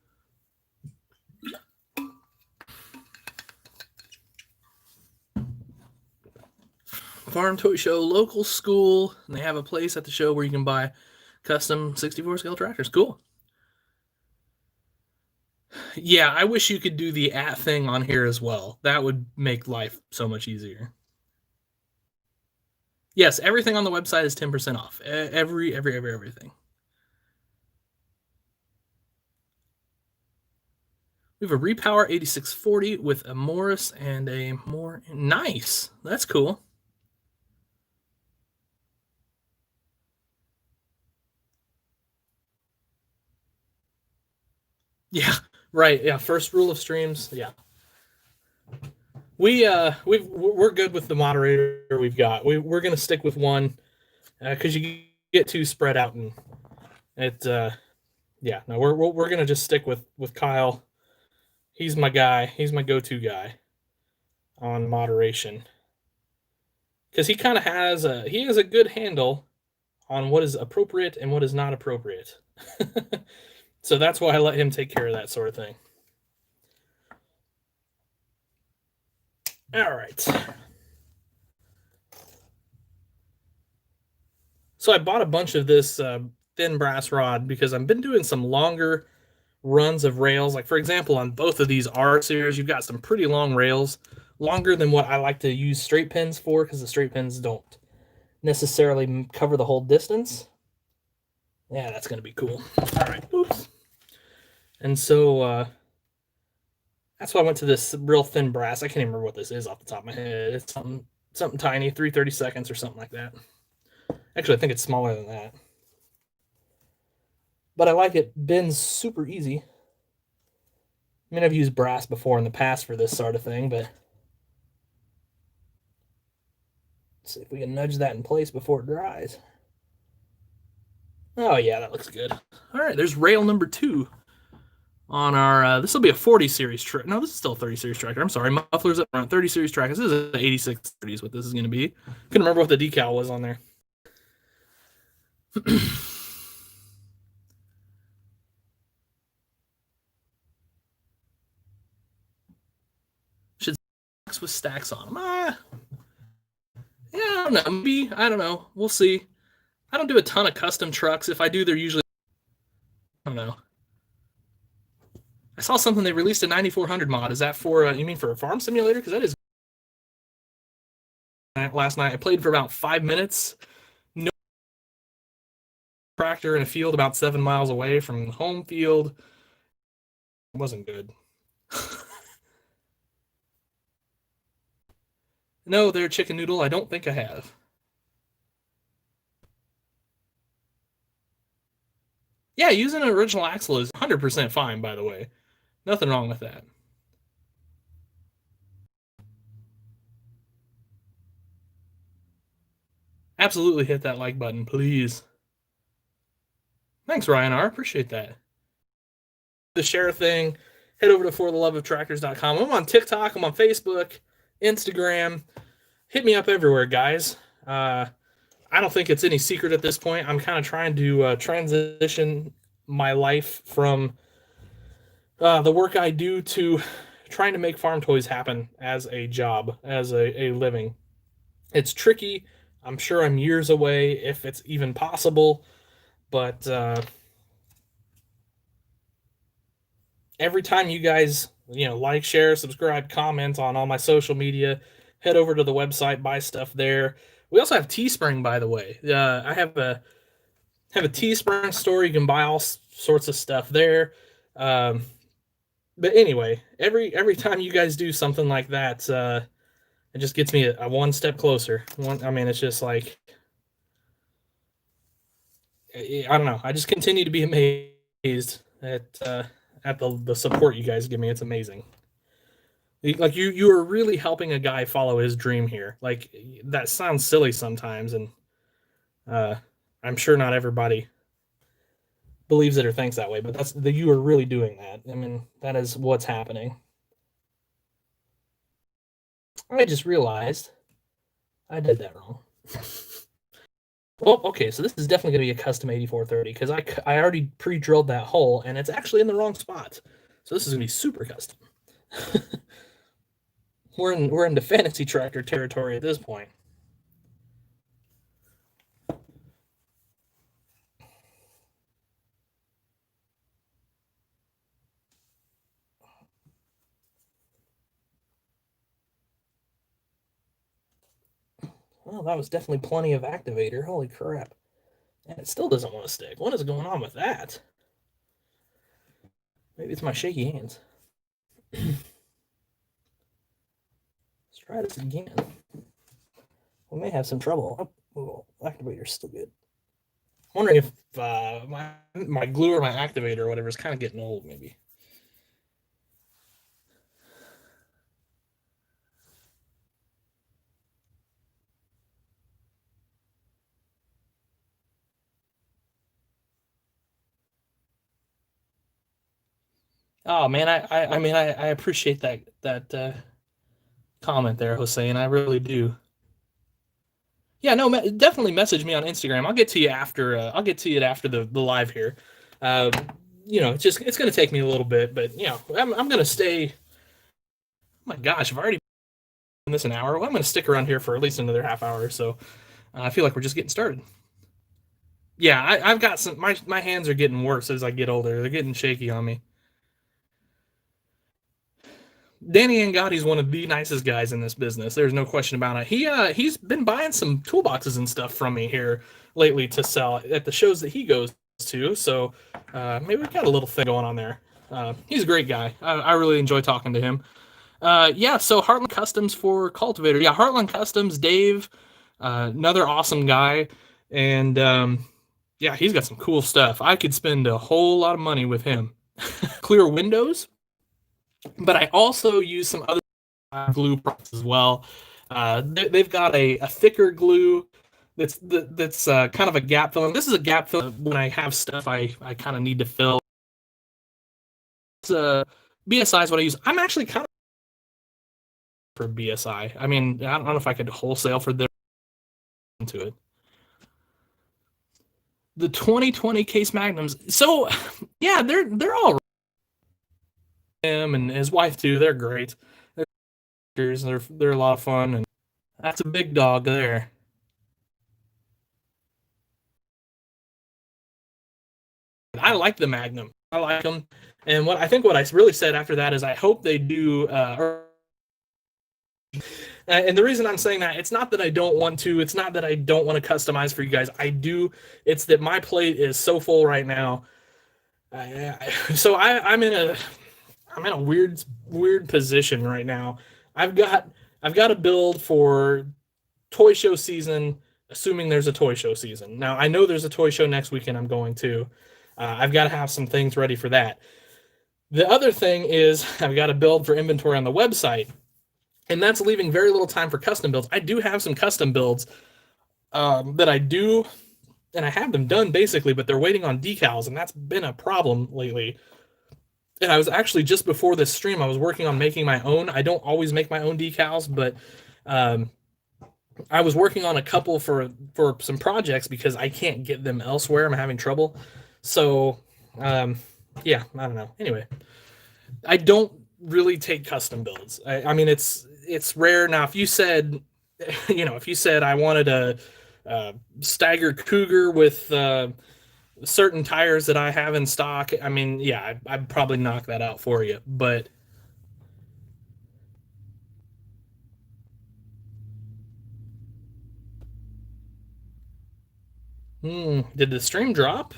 Farm Toy Show, local school, and they have a place at the show where you can buy custom 64 scale tractors. Cool. Yeah, I wish you could do the at thing on here as well. That would make life so much easier. Yes, everything on the website is 10% off. Everything. We have a Repower 8640 with a Morris and a more nice. That's cool. Yeah, right. Yeah, first rule of streams. Yeah. We're good with the moderator we've got. We're gonna stick with one because you get too spread out and it yeah, no, we're gonna just stick with Kyle. He's my guy. He's my go-to guy on moderation because he kind of has a good handle on what is appropriate and what is not appropriate. So that's why I let him take care of that sort of thing. All right. So I bought a bunch of this thin brass rod because I've been doing some longer runs of rails. Like, for example, on both of these R series, you've got some pretty long rails, longer than what I like to use straight pins for because the straight pins don't necessarily cover the whole distance. Yeah, that's going to be cool. All right. Oops. And so that's why I went to this real thin brass. I can't even remember what this is off the top of my head. It's something tiny, 3/32 or something like that. Actually, I think it's smaller than that. But I like it. Bends super easy. I mean, I've used brass before in the past for this sort of thing, but let's see if we can nudge that in place before it dries. Oh, yeah, that looks good. All right, there's rail number 2 on our, this will be a 40 series track. No, this is still a 30 series tractor. I'm sorry, mufflers up front, 30 series tractor. This is an 8630 is what this is going to be. Couldn't remember what the decal was on there. Should with stacks on them? Yeah, I don't know. Maybe, I don't know. We'll see. I don't do a ton of custom trucks. If I do, they're usually, I don't know. I saw something they released a 9400 mod. Is that for you mean for a farm simulator? Because that is last night. I played for about 5 minutes. No tractor in a field about 7 miles away from the home field. It wasn't good. No, they're chicken noodle. I don't think I have. Yeah, using an original axle is 100% fine, by the way. Nothing wrong with that. Absolutely hit that like button, please. Thanks, Ryan R. Appreciate that. The share thing, head over to fortheloveoftractors.com. I'm on TikTok, I'm on Facebook, Instagram. Hit me up everywhere, guys. I don't think it's any secret at this point. I'm kind of trying to transition my life from the work I do to trying to make farm toys happen as a job, as a living. It's tricky. I'm sure I'm years away if it's even possible, but every time you guys, like, share, subscribe, comment on all my social media, head over to the website, buy stuff there. We also have Teespring, by the way. I have a Teespring store. You can buy all sorts of stuff there. But anyway, every time you guys do something like that, it just gets me a one step closer. It's just like, I don't know. I just continue to be amazed at the support you guys give me. It's amazing. Like, you are really helping a guy follow his dream here. Like, that sounds silly sometimes, and uh, I'm sure not everybody believes it or thinks that way, but you are really doing that. I mean, that is what's happening. I just realized I did that wrong. Well, okay, so this is definitely going to be a custom 8430 because I already pre-drilled that hole and it's actually in the wrong spot. So this is going to be super custom. we're into fantasy tractor territory at this point. Well, that was definitely plenty of activator. Holy crap. And it still doesn't want to stick. What is going on with that? Maybe it's my shaky hands. Let's try this again. We may have some trouble. Oh, activator's still good. I'm wondering if my glue or my activator or whatever is kind of getting old, maybe. Oh man, I appreciate that comment there, Hossein. I really do. Yeah, no, definitely message me on Instagram. I'll get to you after. I'll get to you after the live here. Um, it's going to take me a little bit, but I'm going to stay. Oh my gosh, I've already done this an hour. Well, I'm going to stick around here for at least another half hour. So I feel like we're just getting started. Yeah, I've got some. My hands are getting worse as I get older. They're getting shaky on me. Danny Angotti's one of the nicest guys in this business. There's no question about it. He's been buying some toolboxes and stuff from me here lately to sell at the shows that he goes to. So maybe we've got a little thing going on there. He's a great guy. I really enjoy talking to him. So Heartland Customs for cultivator. Yeah, Heartland Customs, Dave, another awesome guy, and he's got some cool stuff. I could spend a whole lot of money with him. Clear windows. But I also use some other glue products as well. They've got a thicker glue that's kind of a gap filling. This is a gap fill when I have stuff I kind of need to fill. It's BSI is what I use. I'm actually kind of for BSI. I mean, I don't know if I could wholesale for them to it. The 2020 Case Magnums. So, yeah, they're all right. Him and his wife too. They're great. They're a lot of fun, and that's a big dog there. I like the Magnum. I like them, and what I really said after that is I hope they do. And the reason I'm saying that, it's not that I don't want to. It's not that I don't want to customize for you guys. I do. It's that my plate is so full right now. I'm in a weird position right now. I've got a build for toy show season, assuming there's a toy show season. Now I know there's a toy show next weekend. I'm going to. I've got to have some things ready for that. The other thing is I've got to build for inventory on the website, and that's leaving very little time for custom builds. I do have some custom builds that I do, and I have them done basically, but they're waiting on decals, and that's been a problem lately. And I was actually, just before this stream, I was working on making my own. I don't always make my own decals, but I was working on a couple for some projects because I can't get them elsewhere. I'm having trouble. So, yeah, I don't know. Anyway, I don't really take custom builds. I mean, it's rare. Now, if you said, I wanted a stagger Cougar with certain tires that I have in stock, I mean, yeah, I'd probably knock that out for you. But did the stream drop?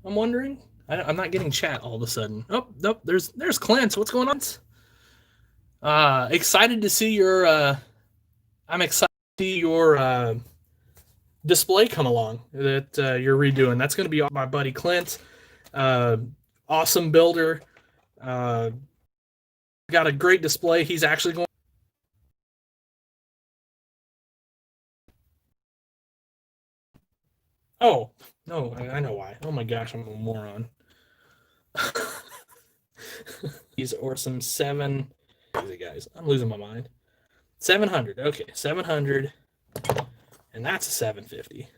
I'm wondering. I'm not getting chat all of a sudden. Oh, nope. There's Clint. What's going on? Excited to see your. I'm excited to see your display come along that you're redoing. That's going to be my buddy Clint. Awesome builder. Got a great display. He's actually going. Oh, no, I know why. Oh my gosh, I'm a moron. These or some 7. Easy guys, I'm losing my mind. 700. Okay, 700, and that's a 750.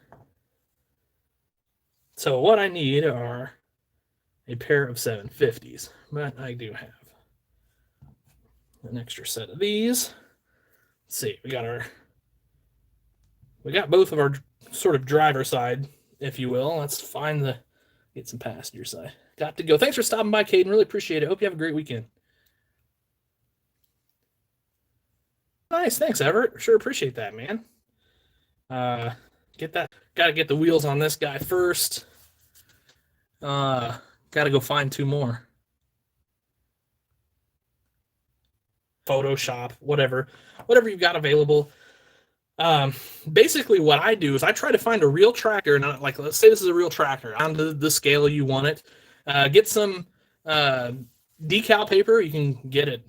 So what I need are a pair of 750s, but I do have an extra set of these. Let's see, we got both of our sort of driver side, if you will. Let's get some passenger side. Got to go. Thanks for stopping by, Caden. Really appreciate it. Hope you have a great weekend. Nice. Thanks, Everett. Sure appreciate that, man. Got to get the wheels on this guy first. Got to go find 2 more. Photoshop, whatever you've got available. Basically what I do is I try to find a real tractor, and like, let's say this is a real tractor on the scale you want it. Get some decal paper. You can get it,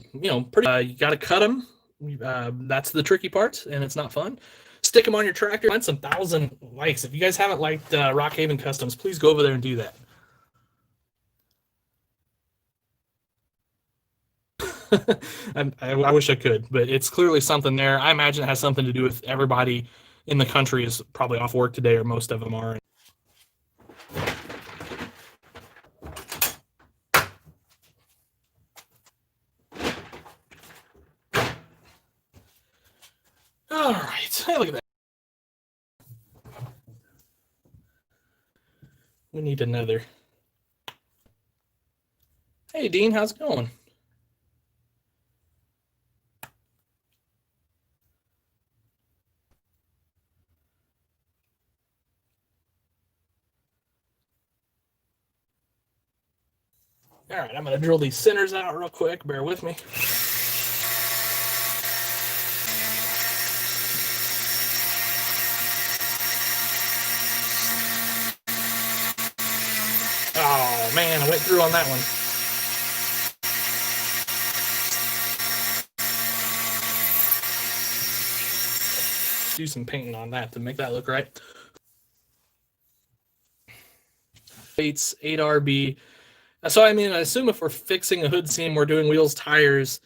pretty. You got to cut them. That's the tricky part, and it's not fun. Stick them on your tractor. Find some 1,000 likes. If you guys haven't liked Rockhaven Customs, please go over there and do that. I wish I could, but it's clearly something there. I imagine it has something to do with everybody in the country is probably off work today, or most of them are. All right, hey, look at that. We need another. Hey, Dean, how's it going? All right, I'm going to drill these centers out real quick. Bear with me. Oh, man, I went through on that one. Do some painting on that to make that look right. 8RB. So, I mean, I assume if we're fixing a hood seam, we're doing wheels, tires,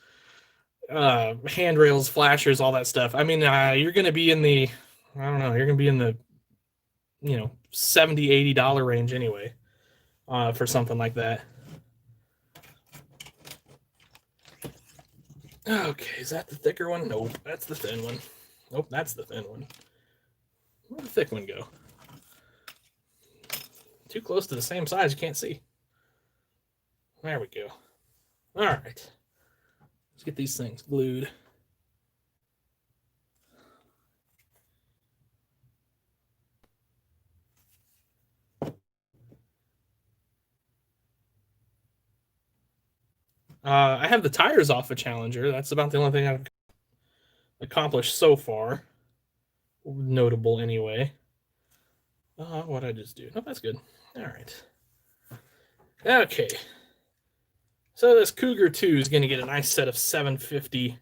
handrails, flashers, all that stuff. I mean, you're going to be in the, I don't know, you're going to be in the $70-$80 range anyway, for something like that. Okay, is that the thicker one? Nope, that's the thin one. Nope, that's the thin one. Where'd the thick one go? Too close to the same size, you can't see. There we go. All right, let's get these things glued. I have the tires off a Challenger. That's about the only thing I've accomplished so far. Notable anyway. What'd I just do? Nope, that's good. All right. Okay. So this Cougar 2 is going to get a nice set of 750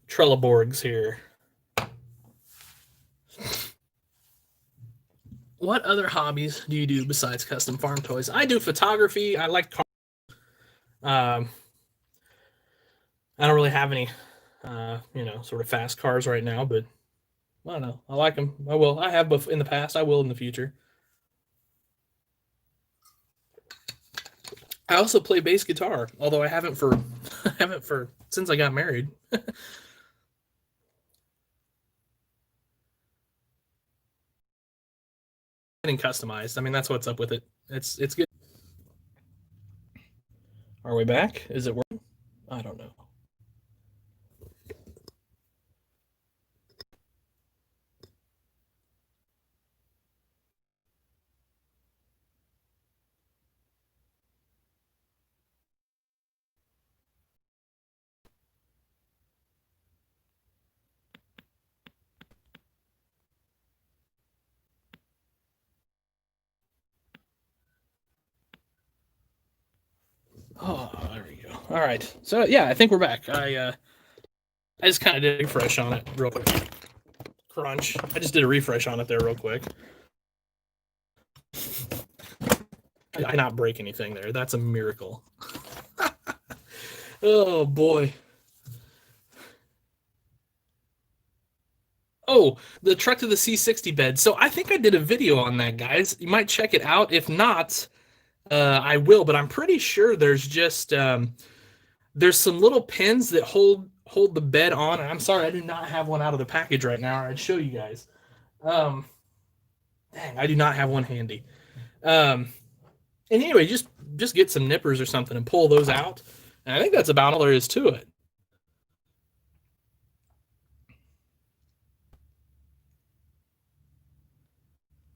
Trelleborgs here. What other hobbies do you do besides custom farm toys? I do photography. I like cars. I don't really have any, sort of fast cars right now, but I don't know. I like them. I will. I have in the past. I will in the future. I also play bass guitar, although I haven't for since I got married. Getting customized. I mean, that's what's up with it. It's good. Are we back? Is it working? I don't know. Oh, there we go. All right. So yeah, I think we're back. I just kind of did a refresh on it real quick. Crunch. I just did a refresh on it there real quick. I did not break anything there. That's a miracle. Oh boy. Oh, the truck to the C60 bed. So I think I did a video on that, guys. You might check it out. If not, I will. But I'm pretty sure there's just there's some little pins that hold the bed on. I'm sorry, I do not have one out of the package right now. I'd show you guys. Dang, I do not have one handy. And anyway, just get some nippers or something and pull those out. And I think that's about all there is to it.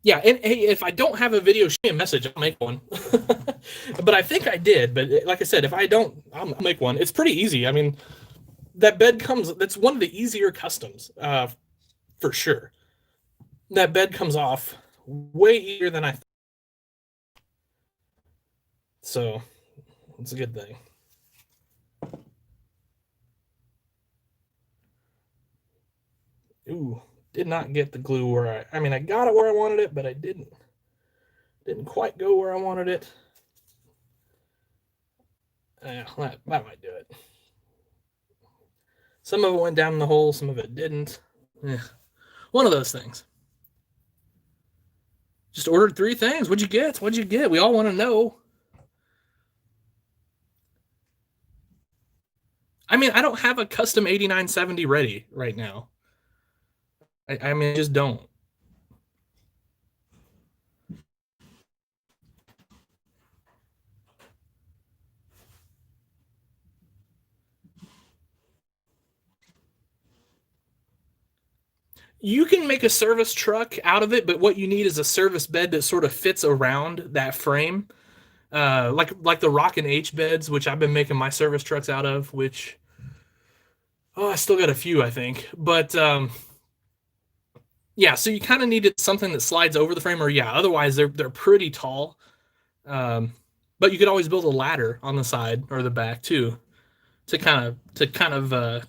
Yeah, and hey, if I don't have a video, shoot me a message. I'll make one. But I think I did. But like I said, if I don't, I'll make one. It's pretty easy. I mean, that bed comes. That's one of the easier customs, for sure. That bed comes off way easier than I thought. So it's a good thing. Ooh, did not get the glue where I mean, I got it where I wanted it, but I didn't quite go where I wanted it. That might do it. Some of it went down in the hole, some of it didn't. One of those things. Just ordered 3 things. What'd you get? What'd you get? We all want to know. I mean, I don't have a custom 8970 ready right now. I mean, I just don't. You can make a service truck out of it, but what you need is a service bed that sort of fits around that frame. Like the Rockin' H beds, which I've been making my service trucks out of, which I still got a few, I think. But yeah, so you kind of needed something that slides over the frame, or yeah, otherwise they're pretty tall. But you could always build a ladder on the side or the back too, to kind of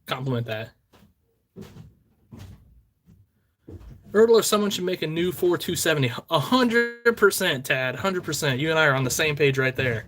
complement that. Erdl or someone should make a new 4270. 100%, Tad. 100%. You and I are on the same page right there.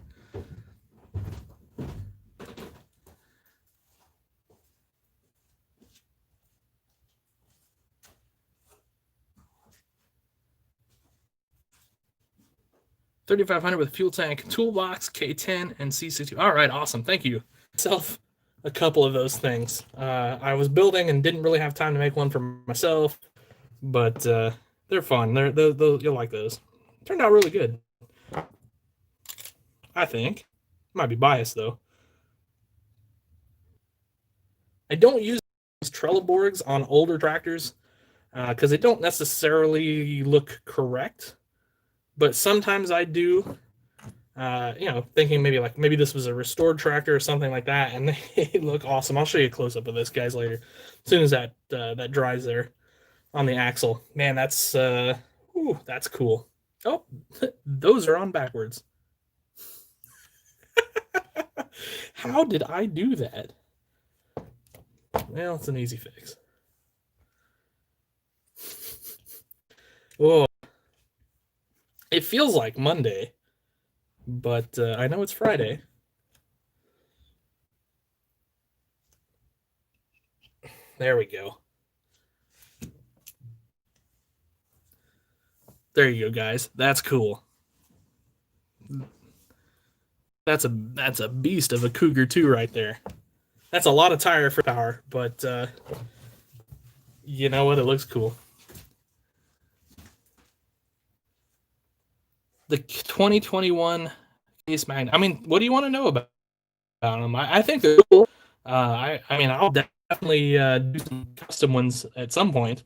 3,500 with fuel tank, toolbox, K10, and C60. All right, awesome. Thank you. Myself a couple of those things. I was building and didn't really have time to make one for myself, but they're fun. They're you'll like those. Turned out really good, I think. Might be biased though. I don't use Trelleborgs on older tractors because they don't necessarily look correct, but sometimes I do. Thinking maybe this was a restored tractor or something like that, and they look awesome. I'll show you a close up of this, guys, later. As soon as that dries there on the axle, man, that's cool. Oh, those are on backwards. How did I do that? Well, it's an easy fix. Oh, it feels like Monday, but I know it's Friday. There we go. There you go, guys. That's cool. That's a beast of a Cougar 2 right there. That's a lot of tire for power, but you know what? It looks cool. The 2021 Case Magnet. I mean, what do you want to know about them? I think they're cool. I'll definitely do some custom ones at some point.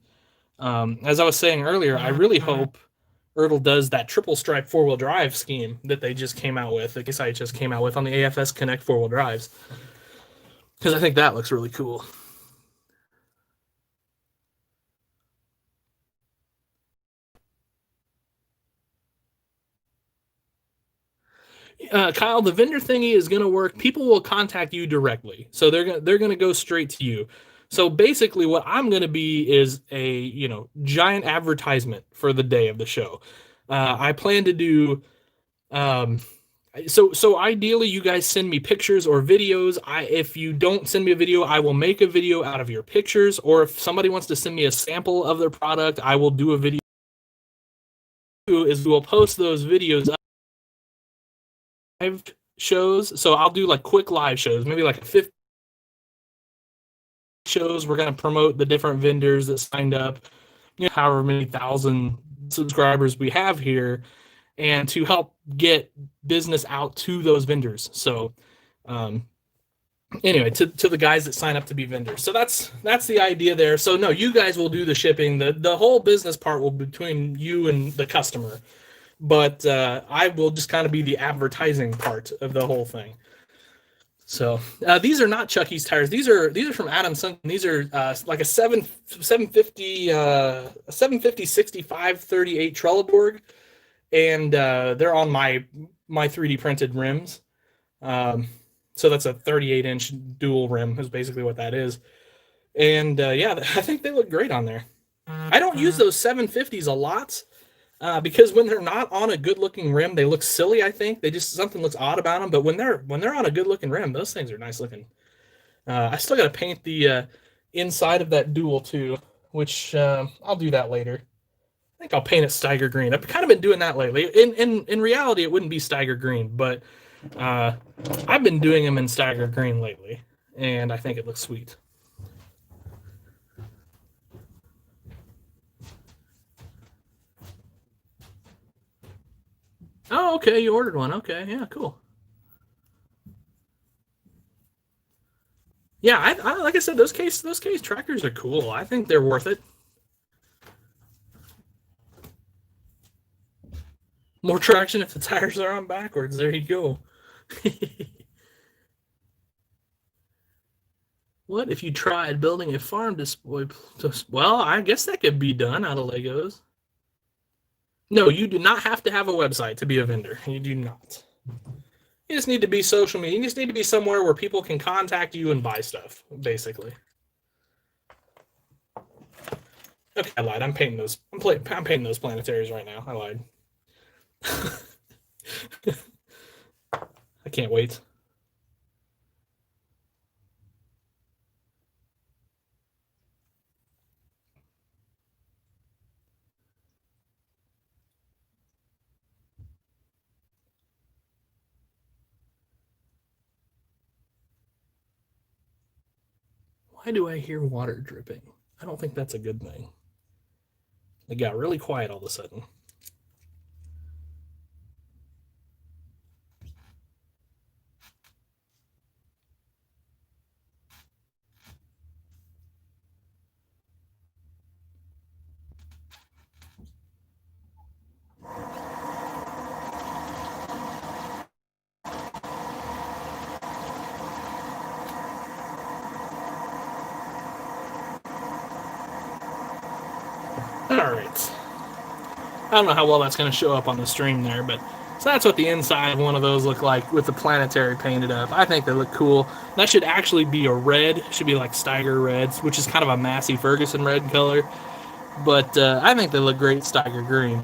As I was saying earlier, I really hope Ertl does that triple stripe four wheel drive scheme that they just came out with. The Case I just came out with on the AFS Connect four wheel drives, because I think that looks really cool. Kyle, the vendor thingy is going to work. People will contact you directly, so they're gonna go straight to you. So basically, what I'm going to be is a giant advertisement for the day of the show. I plan to do. So ideally, you guys send me pictures or videos. If you don't send me a video, I will make a video out of your pictures. Or if somebody wants to send me a sample of their product, I will do a video. Is we'll post those videos live shows. So I'll do like quick live shows, maybe like 50 shows. We're going to promote the different vendors that signed up, however many thousand subscribers we have here, and to help get business out to those vendors. So, anyway, to the guys that sign up to be vendors. So that's the idea there. So no, you guys will do the shipping. The whole business part will be between you and the customer. But I will just kind of be the advertising part of the whole thing. So these are not Chucky's tires. These are from Adam Sunken. These are like a 750 65 38 Trelleborg, and they're on my 3D printed rims. So that's a 38-inch dual rim is basically what that is. And I think they look great on there. I don't use those 750s a lot. Because when they're not on a good-looking rim, they look silly. I think something looks odd about them. But when they're on a good-looking rim, those things are nice looking. I still got to paint the inside of that dual too, which I'll do that later. I think I'll paint it Steiger green. I've kind of been doing that lately. In reality, it wouldn't be Steiger green, but I've been doing them in Steiger green lately, and I think it looks sweet. Oh, okay. You ordered one. Okay. Yeah, cool. Yeah, I like I said, those case trackers are cool. I think they're worth it. More traction if the tires are on backwards. There you go. What if you tried building a farm display? Well, I guess that could be done out of Legos. No, you do not have to have a website to be a vendor. You do not. You just need to be social media. You just need to be somewhere where people can contact you and buy stuff, basically. Okay, I lied. I'm painting those. I'm painting those planetaries right now. I lied. I can't wait. Why do I hear water dripping? I don't think that's a good thing. It got really quiet all of a sudden. Alright. I don't know how well that's going to show up on the stream there, but so that's what the inside of one of those look like with the planetary painted up. I think they look cool. That should actually be a red. It should be like Steiger reds, which is kind of a Massey Ferguson red color. But I think they look great Steiger green.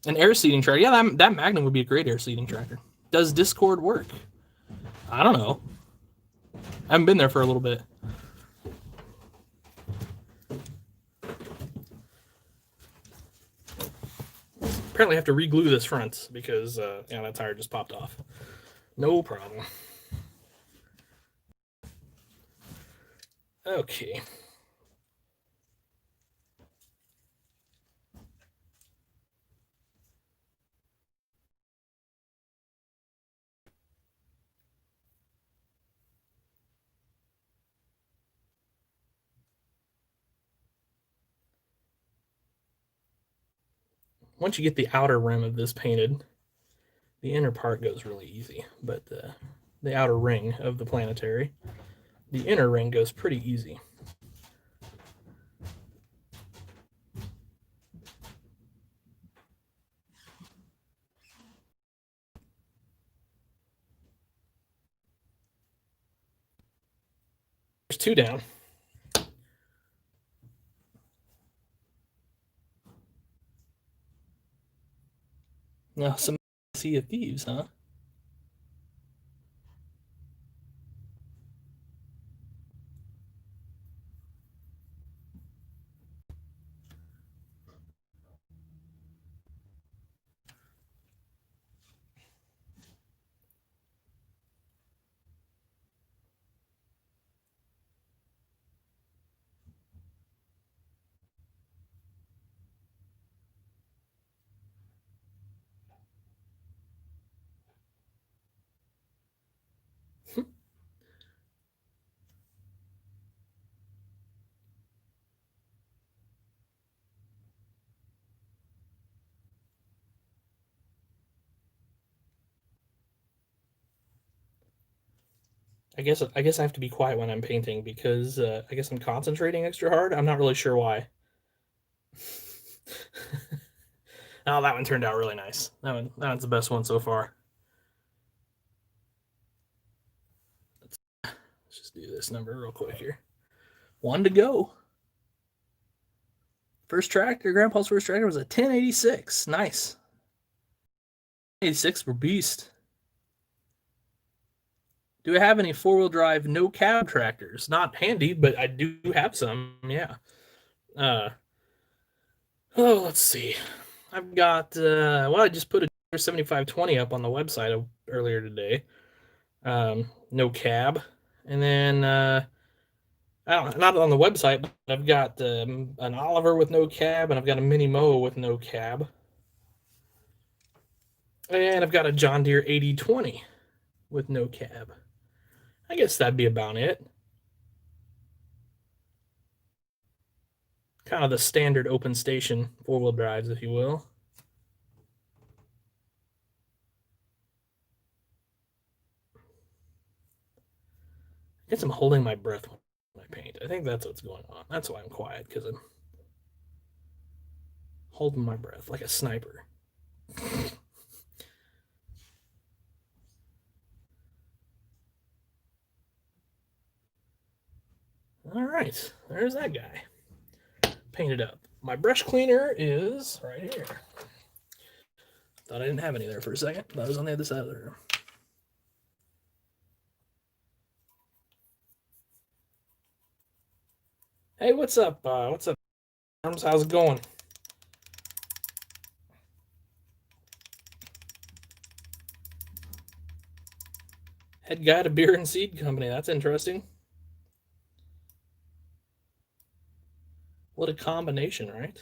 An air seeding tractor. Yeah, that Magnum would be a great air seeding tractor. Does Discord work? I don't know. I haven't been there for a little bit. Apparently I have to re-glue this front because yeah, that tire just popped off. No problem. Okay. Once you get the outer rim of this painted, the inner part goes really easy. But the outer ring of the planetary, the inner ring goes pretty easy. There's two down. Now, some Sea of Thieves, huh? I guess I have to be quiet when I'm painting because I guess I'm concentrating extra hard. I'm not really sure why. Oh, that one turned out really nice. That's the best one so far. Let's just do this number real quick here. One to go. First tractor, Grandpa's first tractor was a 1086. Nice. 86 for beast. Do I have any four-wheel drive, no cab tractors? Not handy, but I do have some. Yeah. Oh, let's see. I've got. Well, I just put a 7520 up on the website earlier today. No cab, and then I don't not on the website, but I've got an Oliver with no cab, and I've got a Mini Mow with no cab, and I've got a John Deere 8020 with no cab. I guess that'd be about it. Kind of the standard open station four-wheel drives, if you will. I guess I'm holding my breath when I paint. I think that's what's going on. That's why I'm quiet, because I'm holding my breath like a sniper. All right, there's that guy. Painted up. My brush cleaner is right here. Thought I didn't have any there for a second. Thought it was on the other side of the room. Hey, what's up? What's up, Arms? How's it going? Head guy at a beer and seed company. That's interesting. What a combination, right?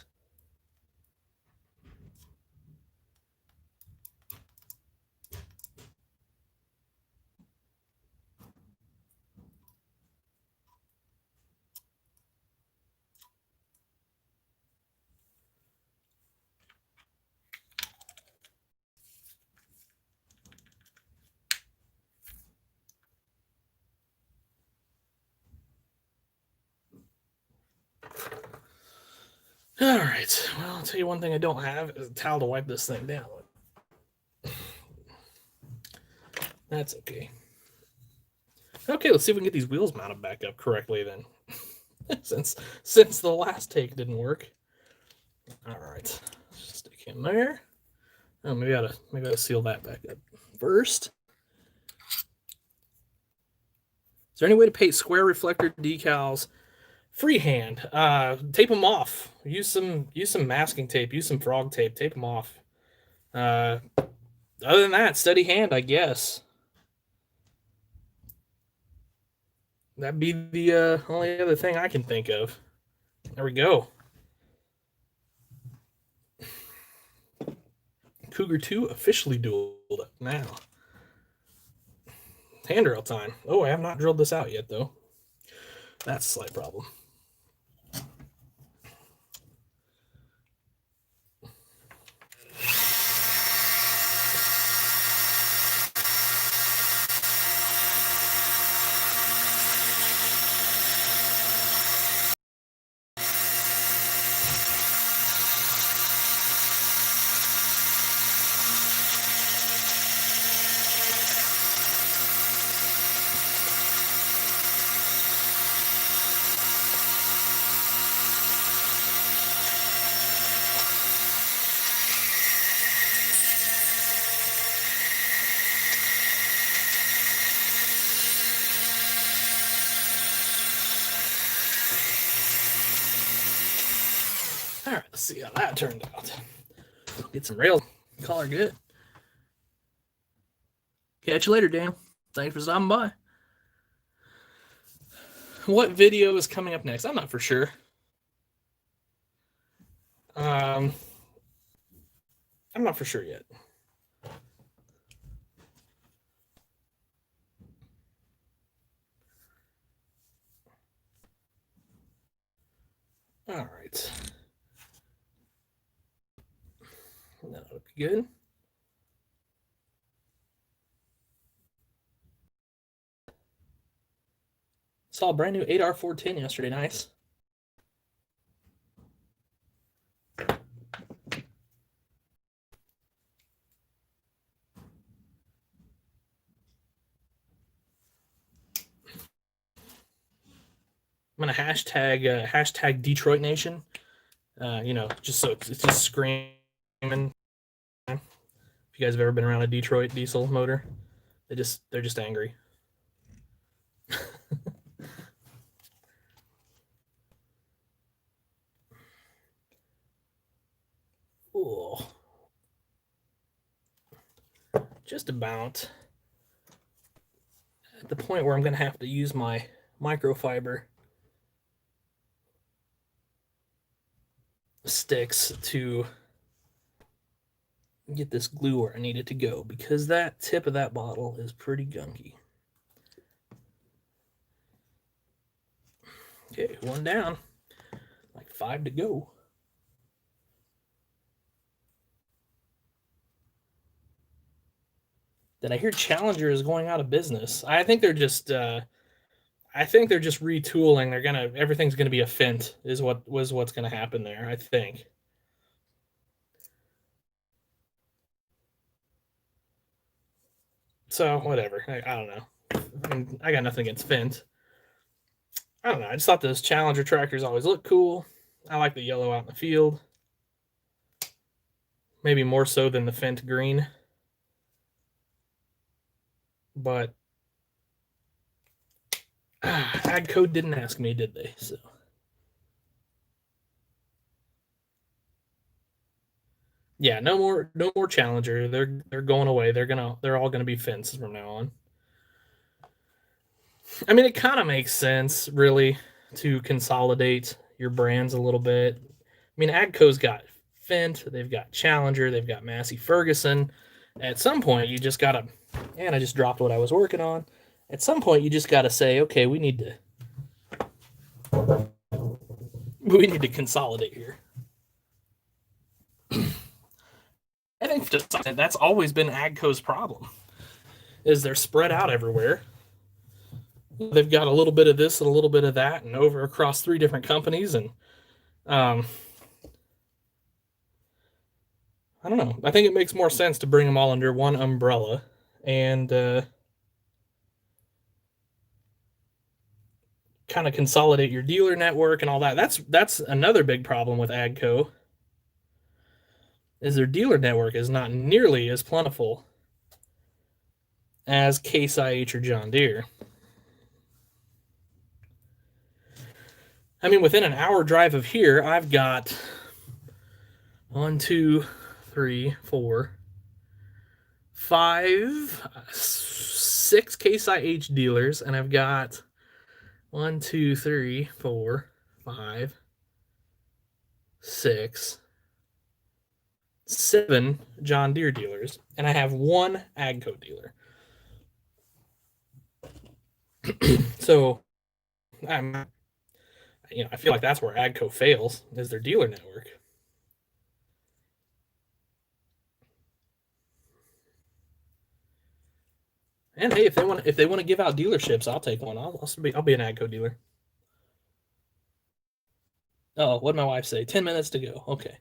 All right. Well, I'll tell you one thing I don't have is a towel to wipe this thing down with. That's okay. Okay, let's see if we can get these wheels mounted back up correctly then. since the last take didn't work. All right. Stick in there. Oh, maybe I gotta seal that back up first. Is there any way to paint square reflector decals freehand? Tape them off. Use some masking tape. Use some frog tape. Tape them off. Other than that, steady hand, I guess. That'd be the only other thing I can think of. There we go. Cougar 2 officially dueled now. Handrail time. Oh, I have not drilled this out yet, though. That's a slight problem. All right, let's see how that turned out. Get some rails. Call her good. Catch you later, Dan. Thanks for stopping by. What video is coming up next? I'm not for sure. I'm not for sure yet. All right. That'll be good. Saw a brand new 8R410 yesterday. Nice. I'm gonna hashtag Detroit Nation. Just so it's just screaming. If you guys have ever been around a Detroit diesel motor, they're just angry. Oh, just about at the point where I'm gonna have to use my microfiber sticks to get this glue where I need it to go, because that tip of that bottle is pretty gunky. Okay, one down, like 5 to go. Then I hear Challenger is going out of business. I think they're just retooling. Everything's gonna be a Fendt is what's gonna happen there, I think. So whatever. I don't know. I got nothing against Fendt. I don't know. I just thought those Challenger tractors always look cool. I like the yellow out in the field. Maybe more so than the Fendt green. But AgCode didn't ask me, did they? So yeah, no more Challenger. They're going away. They're all gonna be Fendts from now on. I mean, it kind of makes sense, really, to consolidate your brands a little bit. I mean, AGCO's got Fendt, they've got Challenger, they've got Massey Ferguson. At some point, you just gotta, and I just dropped what I was working on. At some point, you just gotta say, okay, we need to consolidate here. I think that's always been AGCO's problem, is they're spread out everywhere. They've got a little bit of this and a little bit of that, and over across 3 different companies, and um, I don't know. I think it makes more sense to bring them all under one umbrella and kind of consolidate your dealer network and all that. That's another big problem with AGCO, is their dealer network is not nearly as plentiful as Case IH or John Deere. I mean, within an hour drive of here, I've got 1, 2, 3, 4, 5, 6 Case IH dealers, and I've got 1, 2, 3, 4, 5, 6, 7 John Deere dealers, and I have 1 AGCO dealer. So, I feel like that's where AGCO fails, is their dealer network. And hey, if they want to give out dealerships, I'll take one. I'll be an AGCO dealer. Oh, what did my wife say? 10 minutes to go. Okay.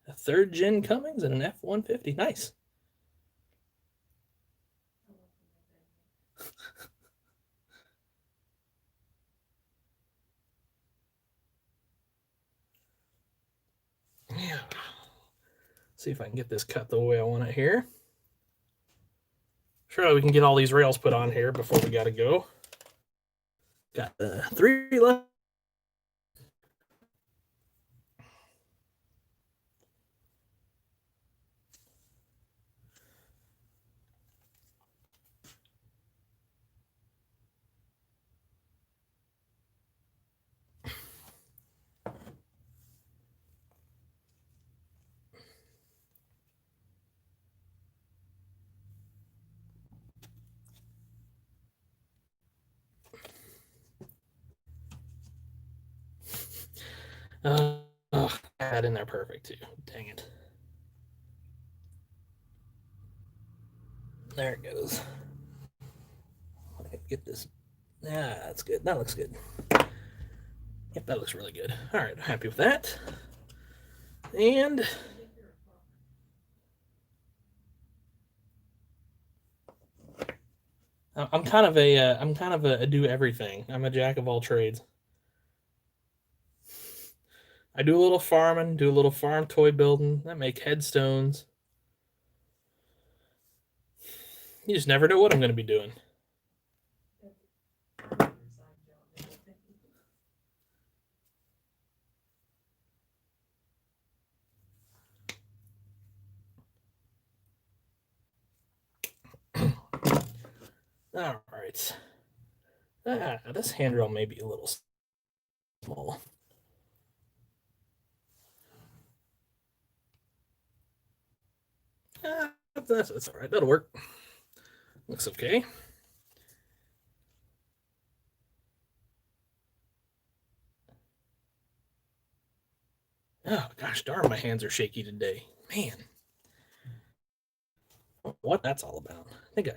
A 3rd gen Cummins and an F-150. Nice. Yeah. See if I can get this cut the way I want it here. Surely we can get all these rails put on here before we gotta go. Got 3 left. That in there perfect too. Dang it. There it goes. Get this. Yeah, that's good. That looks good. Yep, that looks really good. All right, happy with that. And I'm kind of a do everything. I'm a jack of all trades. I do a little farming, do a little farm toy building. I make headstones. You just never know what I'm going to be doing. All right. This handrail may be a little small. That's all right. That'll work. Looks okay. Oh gosh darn, my hands are shaky today. Man. What that's all about. I think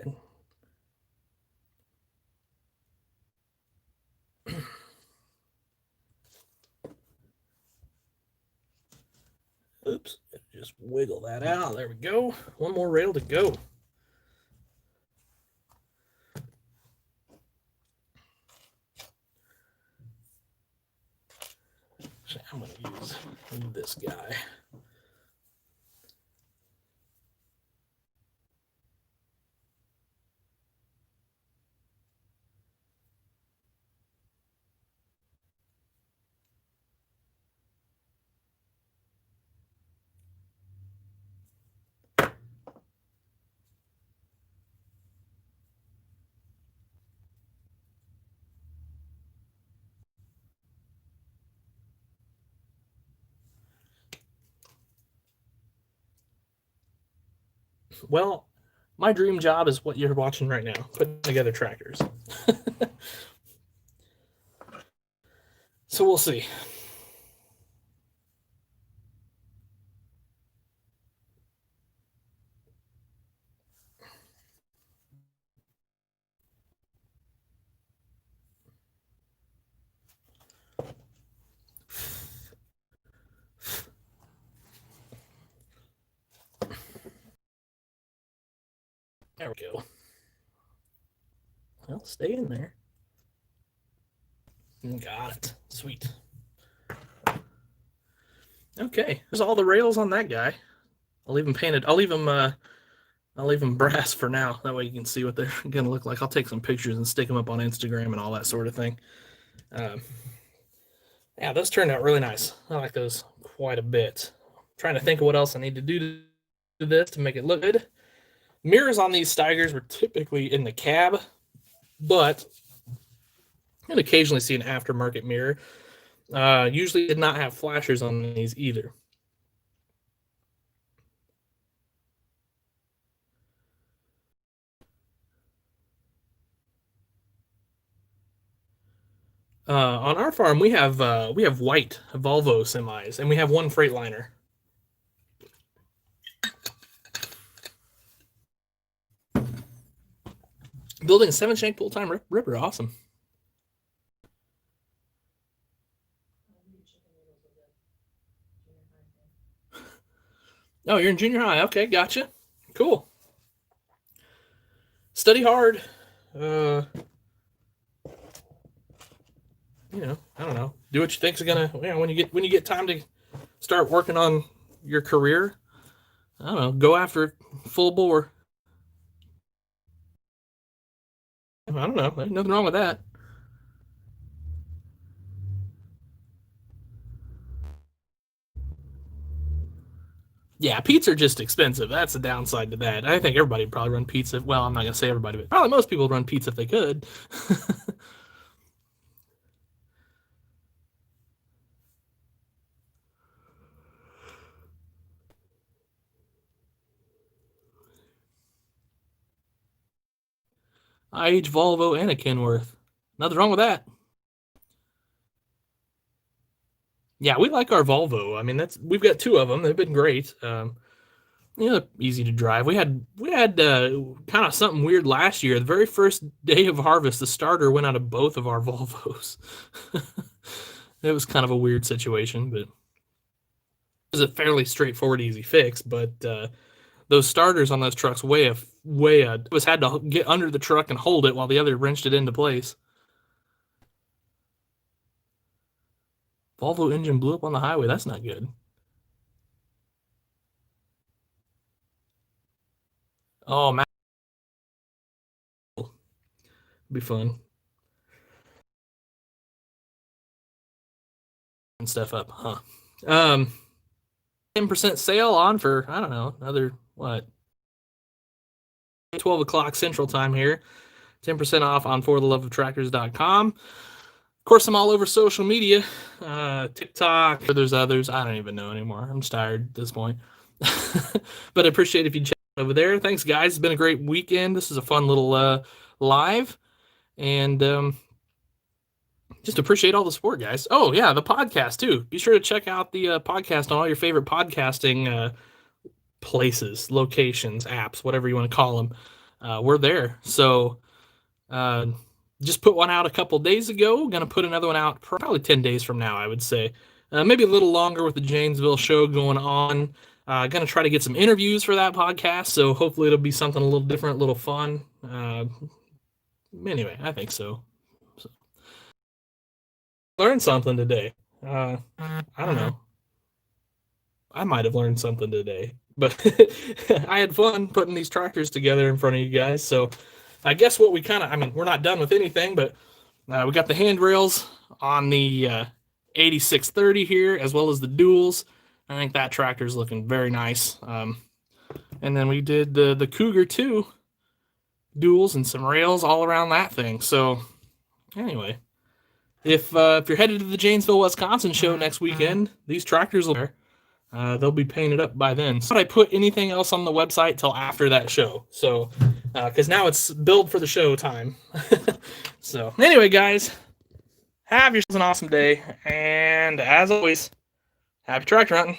oops, just wiggle that out. There we go. One more rail to go. So I'm going to use this guy. Well, my dream job is what you're watching right now, putting together tractors. So we'll see. There we go. Well, stay in there. Got it. Sweet. Okay, there's all the rails on that guy. I'll leave them painted. I'll leave them brass for now. That way you can see what they're gonna look like. I'll take some pictures and stick them up on Instagram and all that sort of thing. Yeah, those turned out really nice. I like those quite a bit. I'm trying to think of what else I need to do to this to make it look good. Mirrors on these Steigers were typically in the cab, but I'd occasionally see an aftermarket mirror. Usually did not have flashers on these either. On our farm, we have white Volvo semis, and we have one Freightliner. Building a 7-shank full-time ripper, awesome. Oh, you're in junior high. Okay, gotcha. Cool. Study hard. I don't know. Do what you think's gonna. When you get time to start working on your career, I don't know. Go after it full bore. I don't know. There's nothing wrong with that. Yeah, pizza are just expensive. That's the downside to that. I think everybody would probably run pizza. Well, I'm not gonna say everybody, but probably most people would run pizza if they could. IH Volvo and a Kenworth. Nothing wrong with that. Yeah, we like our Volvo. I mean, we've got 2 of them. They've been great. Easy to drive. We had kind of something weird last year. The very first day of harvest, the starter went out of both of our Volvos. It was kind of a weird situation, but it was a fairly straightforward, easy fix. But those starters on those trucks was had to get under the truck and hold it while the other wrenched it into place. Volvo engine blew up on the highway. That's not good. Oh man, be fun and stuff up, huh? 10% sale on for I don't know another what 12 o'clock Central Time here. 10% off on fortheloveoftractors.com. Of course, I'm all over social media, TikTok. There's others. I don't even know anymore. I'm just tired at this point. But I appreciate if you check over there. Thanks, guys. It's been a great weekend. This is a fun little live. And just appreciate all the support, guys. Oh, yeah, the podcast, too. Be sure to check out the podcast on all your favorite podcasting places, locations, apps, whatever you want to call them. We're there. So just put one out a couple days ago. Going to put another one out probably 10 days from now, I would say. Maybe a little longer with the Janesville show going on. Going to try to get some interviews for that podcast. So hopefully it'll be something a little different, a little fun. Anyway, I think so. Learned something today. I don't know. I might have learned something today, but I had fun putting these tractors together in front of you guys. So I guess what we're not done with anything, but we got the handrails on the 8630 here, as well as the duals. I think that tractor is looking very nice. And then we did the Cougar 2 duals and some rails all around that thing. So anyway, if you're headed to the Janesville, Wisconsin show next weekend, these tractors will be there. they'll be painted up by then. So I put anything else on the website till after that show. So, because now it's build for the show time. So anyway, guys, have yourselves an awesome day. And as always, happy tractor hunting.